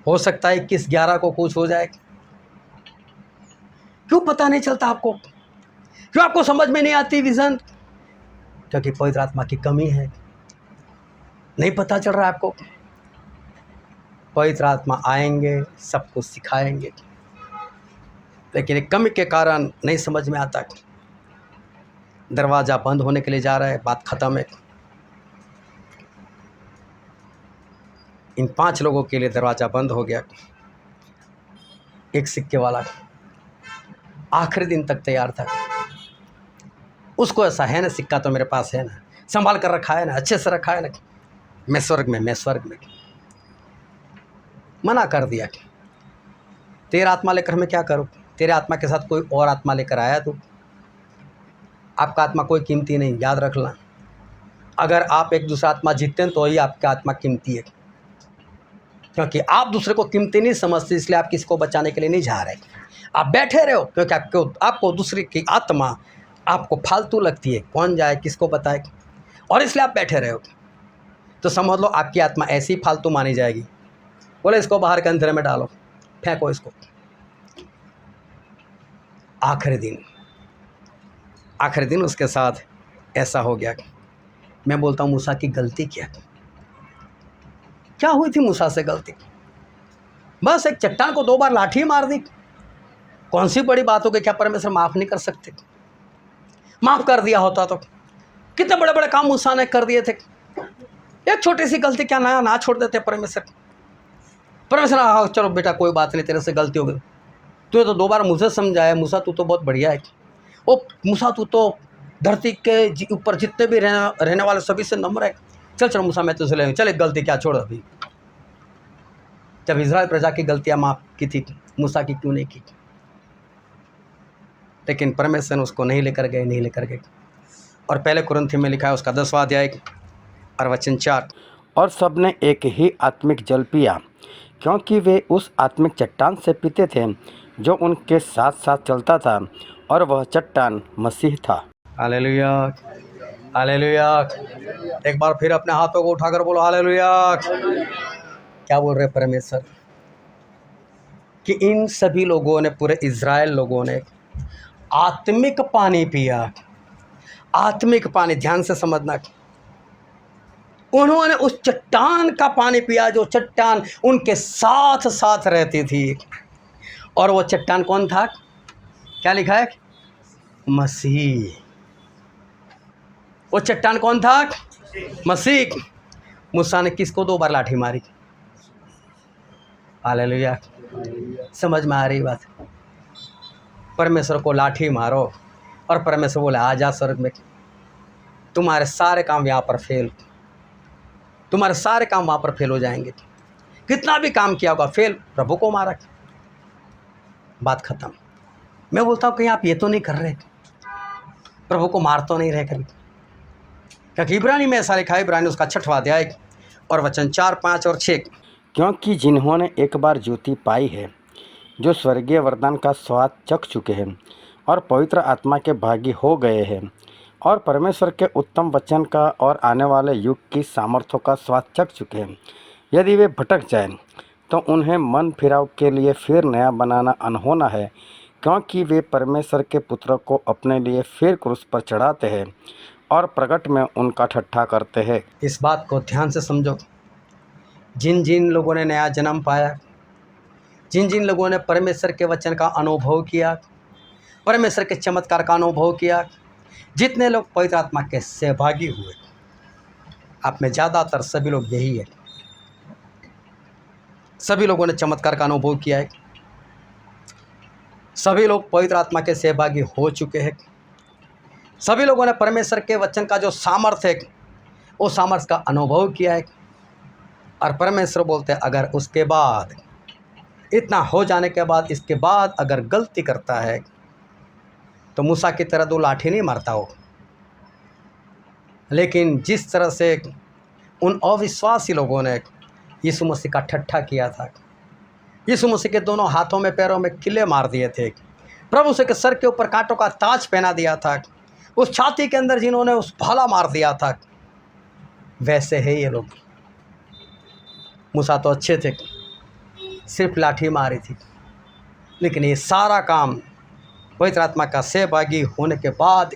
Speaker 1: हो सकता है 21-11 को कुछ हो जाए। क्यों पता नहीं चलता आपको? क्यों आपको समझ में नहीं आती विजन? क्योंकि पवित्र आत्मा की कमी है। नहीं पता चल रहा है आपको? पवित्र आत्मा आएंगे, सब कुछ सिखाएंगे, लेकिन एक कमी के कारण नहीं समझ में आता। दरवाज़ा बंद होने के लिए जा रहा है, बात ख़त्म है। इन 5 लोगों के लिए दरवाज़ा बंद हो गया। एक सिक्के वाला आखिरी दिन तक तैयार था। उसको ऐसा है ना, सिक्का तो मेरे पास है ना, संभाल कर रखा है ना, अच्छे से रखा है ना, मैं स्वर्ग में, मैं स्वर्ग में। मना कर दिया कि तेरा आत्मा लेकर मैं क्या करूँ? तेरे आत्मा के साथ कोई और आत्मा लेकर आया तू। आपका आत्मा कोई कीमती नहीं, याद रखना। अगर आप एक दूसरा आत्मा जीतते हैं तो ही आपका आत्मा कीमती है, क्योंकि आप दूसरे को कीमती नहीं समझते, इसलिए आप किसी को बचाने के लिए नहीं जा रहे। आप बैठे रहो क्योंकि आपको दूसरे की आत्मा आपको फालतू लगती है, कौन जाए किसको बताए, और इसलिए आप बैठे रहो। तो समझ लो आपकी आत्मा ऐसी फालतू मानी जाएगी। बोले इसको बाहर के अंधेरे में डालो, फेंको इसको। आखिरी दिन उसके साथ ऐसा हो गया। मैं बोलता हूँ मूसा की गलती क्या हुई थी? मूसा से गलती बस एक चट्टान को 2 बार लाठी मार दी। कौन सी बड़ी बात हो गई? क्या परमेश्वर माफ़ नहीं कर सकते? माफ़ कर दिया होता तो कितने बड़े बड़े काम मूसा ने कर दिए थे। एक छोटी सी गलती क्या ना छोड़ देते परमेश्वर? हाँ चलो बेटा कोई बात नहीं, तेरे से गलती हो गई, तूने तो 2 बार मुझे समझाया। मूसा तू तो बहुत बढ़िया है। ओ मूसा तू तो धरती के ऊपर जितने भी रहने वाले सभी से नम्र है। चल मूसा मैं तुझसे ले, चल एक गलती क्या छोड़ अभी। जब इज़राइल प्रजा की गलतियाँ माफ़ की थी, मूसा की क्यों नहीं की? लेकिन परमेश्वर ने उसको नहीं लेकर गए। और पहले कुरिन्थियों में लिखा है उसका 10वां अध्याय और वचन 4,
Speaker 2: और सबने एक ही आत्मिक जल पिया, क्योंकि वे उस आत्मिक चट्टान से पीते थे जो उनके साथ साथ चलता था, और वह चट्टान मसीह था।
Speaker 1: Hallelujah, hallelujah. एक बार फिर अपने हाथों को उठाकर बोलो हालेलुया। क्या बोल रहे परमेश्वर? कि इन सभी लोगों ने, पूरे इज़राइल लोगों ने आत्मिक पानी पिया। आत्मिक पानी, ध्यान से समझना। उन्होंने उस चट्टान का पानी पिया जो चट्टान उनके साथ साथ रहती थी। और वो चट्टान कौन था? क्या लिखा है? मसीह। वो चट्टान कौन था? मसीह। मूसा ने किसको 2 बार लाठी मारी? हालेलुया। समझ में आ रही बात? परमेश्वर को लाठी मारो और परमेश्वर बोले आ जा स्वर्ग में। तुम्हारे सारे काम यहाँ पर फेल, तुम्हारे सारे काम वहाँ पर फेल हो जाएंगे। कितना भी काम किया होगा फेल, प्रभु को मारा, बात खत्म। मैं बोलता हूँ कहीं आप ये तो नहीं कर रहे, प्रभु को मार तो नहीं रहे कभी? क्योंकि इब्रानी में ऐसा लिखा है, इब्रानी उसका 6वां अध्याय और वचन 4, 5 और 6।
Speaker 2: क्योंकि जिन्होंने एक बार ज्योति पाई है, जो स्वर्गीय वरदान का स्वाद चख चुके हैं और पवित्र आत्मा के भागी हो गए हैं और परमेश्वर के उत्तम वचन का और आने वाले युग की सामर्थ्यों का स्वाद चख चुके हैं, यदि वे भटक जाएं तो उन्हें मन फिराव के लिए फिर नया बनाना अनहोना है, क्योंकि वे परमेश्वर के पुत्र को अपने लिए फिर क्रूस पर चढ़ाते हैं और प्रकट में उनका ठट्ठा करते हैं।
Speaker 1: इस बात को ध्यान से समझो। जिन जिन लोगों ने नया जन्म पाया, जिन जिन लोगों ने परमेश्वर के वचन का अनुभव किया, परमेश्वर के चमत्कार का अनुभव किया, जितने लोग पवित्र आत्मा के सहभागी हुए, आप में ज़्यादातर सभी लोग यही है। सभी लोगों ने चमत्कार का अनुभव किया है, सभी लोग पवित्र आत्मा के सहभागी हो चुके हैं, सभी लोगों ने परमेश्वर के वचन का जो सामर्थ्य है वो सामर्थ्य का अनुभव किया है। और परमेश्वर बोलते हैं अगर उसके बाद, इतना हो जाने के बाद, इसके बाद अगर गलती करता है तो मूसा की तरह 2 लाठी नहीं मारता हो। लेकिन जिस तरह से उन अविश्वासी लोगों ने यीशु मसीह का ठट्ठा किया था, यीशु मसीह के दोनों हाथों में पैरों में किले मार दिए थे, प्रभु से के सर के ऊपर कांटों का ताज पहना दिया था, उस छाती के अंदर जिन्होंने उस भाला मार दिया था, वैसे है ये लोग। मूसा तो अच्छे थे, सिर्फ लाठी मारी थी, लेकिन ये सारा काम पवित्र आत्मा का सहभागी होने के बाद,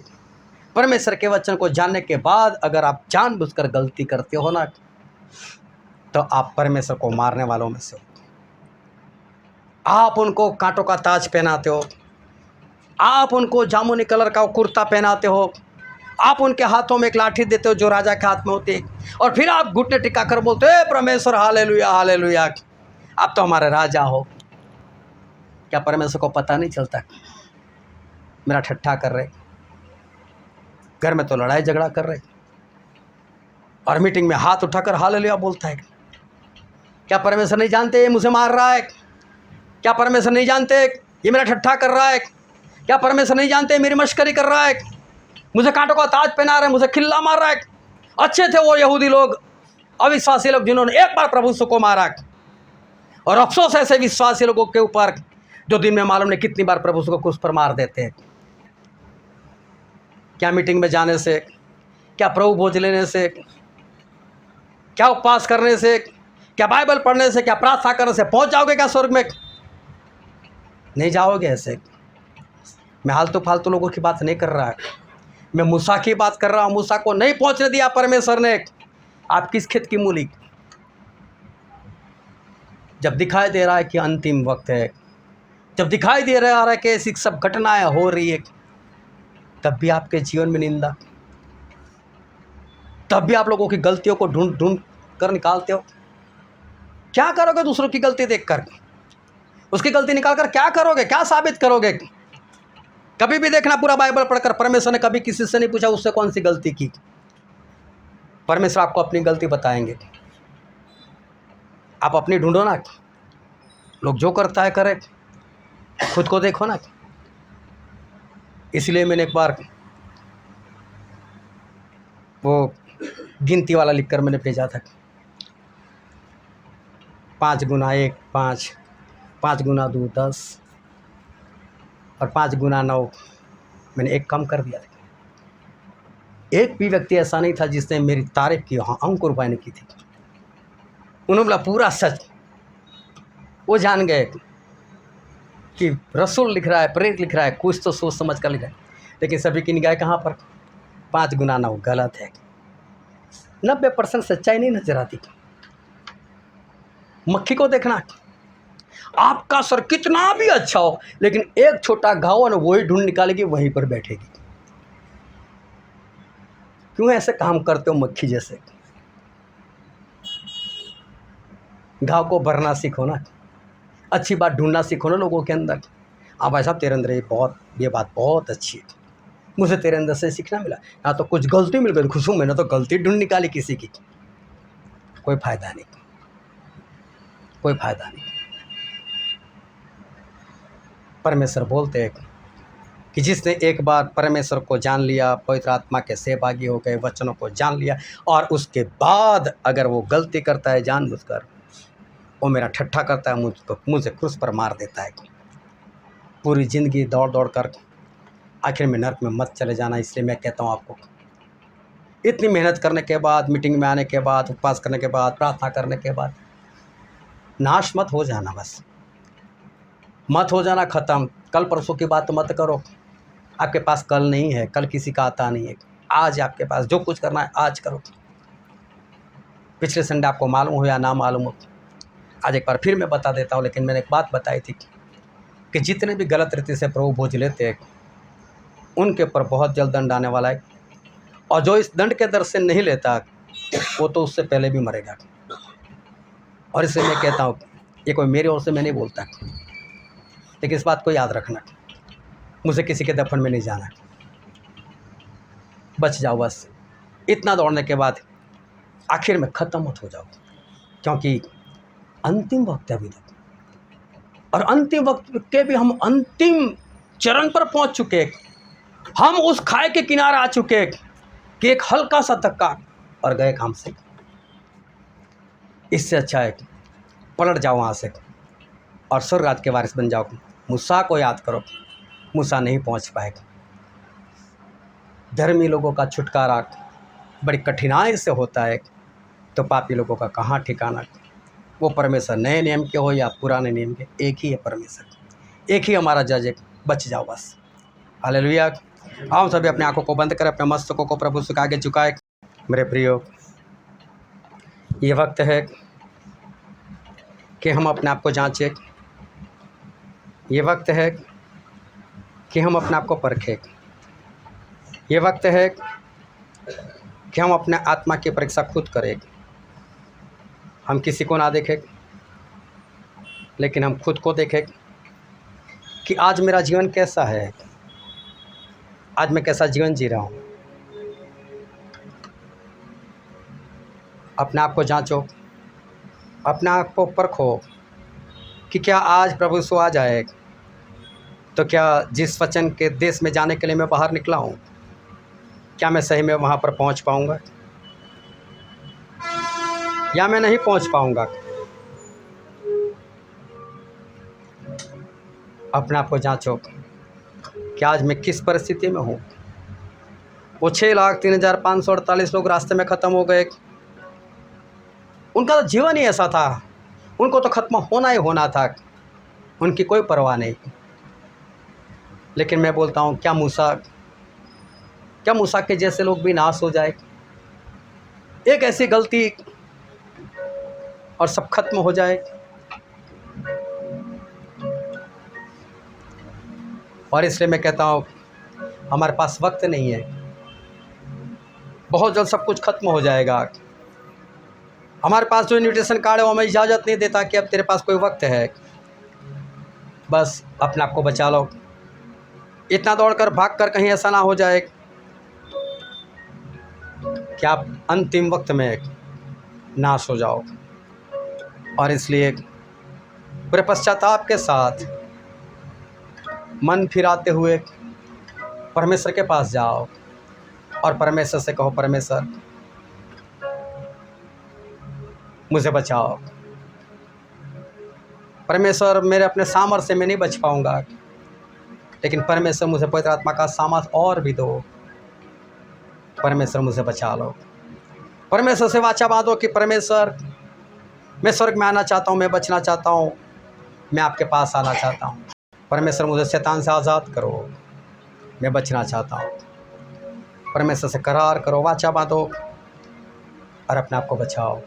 Speaker 1: परमेश्वर के वचन को जानने के बाद अगर आप जानबूझकर गलती करते हो ना, तो आप परमेश्वर को मारने वालों में से हो। आप उनको कांटों का ताज पहनाते हो, आप उनको जामुनी कलर का कुर्ता पहनाते हो, आप उनके हाथों में एक लाठी देते हो जो राजा के हाथ में होती है, और फिर आप घुटने टिका कर बोलते हो परमेश्वर हालेलुया हालेलुया, आप तो हमारे राजा हो। क्या परमेश्वर को पता नहीं चलता मेरा ठट्ठा कर रहे? घर में तो लड़ाई झगड़ा कर रहे और मीटिंग में हाथ उठाकर हालेलुया बोलता है। क्या परमेश्वर नहीं जानते ये मुझे मार रहा है? क्या परमेश्वर नहीं जानते ये मेरा ठट्ठा कर रहा है? क्या परमेश्वर नहीं जानते मेरी मश्करी कर रहा है? मुझे कांटों का ताज पहना रहा है, मुझे खिल्ला मार रहा है। अच्छे थे वो यहूदी लोग, अविश्वासी लोग जिन्होंने एक बार प्रभु को मारा, और अफसोस ऐसे विश्वासी लोगों के ऊपर जो दिन में मालूम नहीं कितनी बार प्रभु को क्रूस पर मार देते हैं। क्या मीटिंग में जाने से, क्या प्रभु भोज लेने से, क्या उपवास करने से, क्या बाइबल पढ़ने से, क्या प्रार्थना करने से पहुंच जाओगे क्या स्वर्ग में? नहीं जाओगे ऐसे। मैं आलतू फालतू लोगों की बात नहीं कर रहा, मैं मूसा की बात कर रहा हूँ। मूसा को नहीं पहुंचने दिया परमेश्वर ने। आप किस खेत की मूली? जब दिखाई दे रहा है कि अंतिम वक्त है, जब दिखाई दे रहा है कि ऐसी सब घटनाएं हो रही है, तब भी आपके जीवन में निंदा, तब भी आप लोगों की गलतियों को ढूंढ ढूंढ कर निकालते हो। क्या करोगे दूसरों की गलती देखकर? उसकी गलती निकाल कर क्या करोगे? क्या साबित करोगे? कभी भी देखना पूरा बाइबल पढ़कर, परमेश्वर ने कभी किसी से नहीं पूछा उससे कौन सी गलती की। परमेश्वर आपको अपनी गलती बताएंगे, आप अपनी ढूंढो ना। लोग जो करता है करे, खुद को देखो ना। इसलिए मैंने एक बार वो गिनती वाला लिखकर मैंने भेजा था, 5 गुना 1 5, 5 गुना 2 10 और 5 गुना 9। मैंने एक कम कर दिया था। एक भी व्यक्ति ऐसा नहीं था जिसने मेरी तारीफ की, हाँ अंकुर भाई ने की थी। उन्होंने बोला पूरा सच। वो जान गए कि रसूल लिख रहा है, प्रेरित लिख रहा है, कुछ तो सोच समझ कर लिख रहा है, लेकिन सभी की निगाह कहाँ पर? 5 गुना 9 गलत है। 90% सच्चाई नहीं नजर आती। मक्खी को देखना, आपका सर कितना भी अच्छा हो, लेकिन एक छोटा घाव है ना, वही ढूंढ निकालेगी, वहीं पर बैठेगी। क्यों ऐसे काम करते हो मक्खी जैसे? घाव को भरना सीखो ना, अच्छी बात ढूंढना सीखो ना लोगों के अंदर। हाँ भाई साहब, तेरे अंदर ये बात बहुत अच्छी है, मुझे तेरे अंदर से सीखना मिला। या तो कुछ गलती मिल गई, खुश हूँ, मैंने तो गलती ढूंढ निकाली किसी की। कोई फायदा नहीं, कोई फायदा नहीं। परमेश्वर बोलते हैं कि जिसने एक बार परमेश्वर को जान लिया, पवित्र आत्मा के सहभागी हो गए, वचनों को जान लिया, और उसके बाद अगर वो गलती करता है जानबूझकर, वो मेरा ठट्ठा करता है, मुझे क्रूस पर मार देता है। पूरी ज़िंदगी दौड़ दौड़ कर आखिर में नर्क में मत चले जाना। इसलिए मैं कहता हूँ आपको, इतनी मेहनत करने के बाद, मीटिंग में आने के बाद, उपवास करने के बाद, प्रार्थना करने के बाद नाश मत हो जाना, बस मत हो जाना ख़त्म। कल परसों की बात मत करो। आपके पास कल नहीं है, कल किसी का आता नहीं है। आज आपके पास जो कुछ करना है आज करो। पिछले संडे आपको मालूम हो या ना मालूम हो, आज एक बार फिर मैं बता देता हूँ। लेकिन मैंने एक बात बताई थी कि जितने भी गलत रीति से प्रभु भोज लेते हैं, उनके ऊपर बहुत जल्द दंड आने वाला है। और जो इस दंड के दर से नहीं लेता, वो तो उससे पहले भी मरेगा। और इसलिए मैं कहता हूँ, ये कोई मेरी ओर से मैं नहीं बोलता, लेकिन इस बात को याद रखना, मुझे किसी के दफन में नहीं जाना। बच जाओ बस। इतना दौड़ने के बाद आखिर में ख़त्म मत हो जाओ, क्योंकि अंतिम वक्त है अभी तक। और अंतिम वक्त के भी हम अंतिम चरण पर पहुंच चुके हैं। हम उस खाई के किनारे आ चुके हैं कि एक हल्का सा धक्का और गए काम से। इससे अच्छा है पलट जाओ वहाँ से और स्वर्ग राज्य के वारिस बन जाओ। मूसा को याद करो, मूसा नहीं पहुँच पाएगा। धर्मी लोगों का छुटकारा बड़ी कठिनाई से होता है, तो पापी लोगों का कहाँ ठिकाना। वो परमेश्वर नए नियम के हो या पुराने नियम के, एक ही है परमेश्वर, एक ही हमारा जज है। बच जाओ बस। हालेलुया। आओ सभी अपने आंखों को बंद करें, अपने मस्तकों को प्रभु से आगे झुकाए। मेरे प्रियो, ये वक्त है कि हम अपने आप को जांचें। ये वक्त है कि हम अपने आप को परखें। ये वक्त है कि हम अपने आत्मा की परीक्षा खुद करें। हम किसी को ना देखें, लेकिन हम खुद को देखें कि आज मेरा जीवन कैसा है, आज मैं कैसा जीवन जी रहा हूँ। अपने आप को जांचो, अपने आप को परखो कि क्या आज प्रभु यीशु आ जाए तो क्या जिस वचन के देश में जाने के लिए मैं बाहर निकला हूँ, क्या मैं सही में वहाँ पर पहुँच पाऊँगा या मैं नहीं पहुँच पाऊँगा। अपने आप को जांचो कि आज मैं किस परिस्थिति में हूँ। वो 6,03,548 लोग रास्ते में ख़त्म हो गए। उनका तो जीवन ही ऐसा था, उनको तो ख़त्म होना ही होना था, उनकी कोई परवाह नहीं। लेकिन मैं बोलता हूँ, क्या मूसा के जैसे लोग भी नाश हो जाए? एक ऐसी गलती और सब खत्म हो जाए। और इसलिए मैं कहता हूँ, हमारे पास वक्त नहीं है, बहुत जल्द सब कुछ खत्म हो जाएगा। हमारे पास जो इन्विटेशन कार्ड है वो हमें इजाज़त नहीं देता कि अब तेरे पास कोई वक्त है। बस अपने आप को बचा लो, इतना दौड़कर भागकर कहीं ऐसा ना हो जाए कि आप अंतिम वक्त में नाश हो जाओ। और इसलिए पूरे पश्चाताप के साथ मन फिराते हुए परमेश्वर के पास जाओ और परमेश्वर से कहो, परमेश्वर मुझे बचाओ। परमेश्वर, मेरे अपने सामर्थ्य से मैं नहीं बच पाऊंगा, लेकिन परमेश्वर मुझे पवित्र आत्मा का सामर्थ्य और भी दो। परमेश्वर मुझे बचा लो। परमेश्वर से वाचा बांधो कि परमेश्वर, मैं स्वर्ग में आना चाहता हूँ, मैं बचना चाहता हूँ, मैं आपके पास आना चाहता हूँ। परमेश्वर मुझे शैतान से आज़ाद करो, मैं बचना चाहता हूँ। परमेश्वर से करार करो, वाचा बांधो और अपने आप को बचाओ।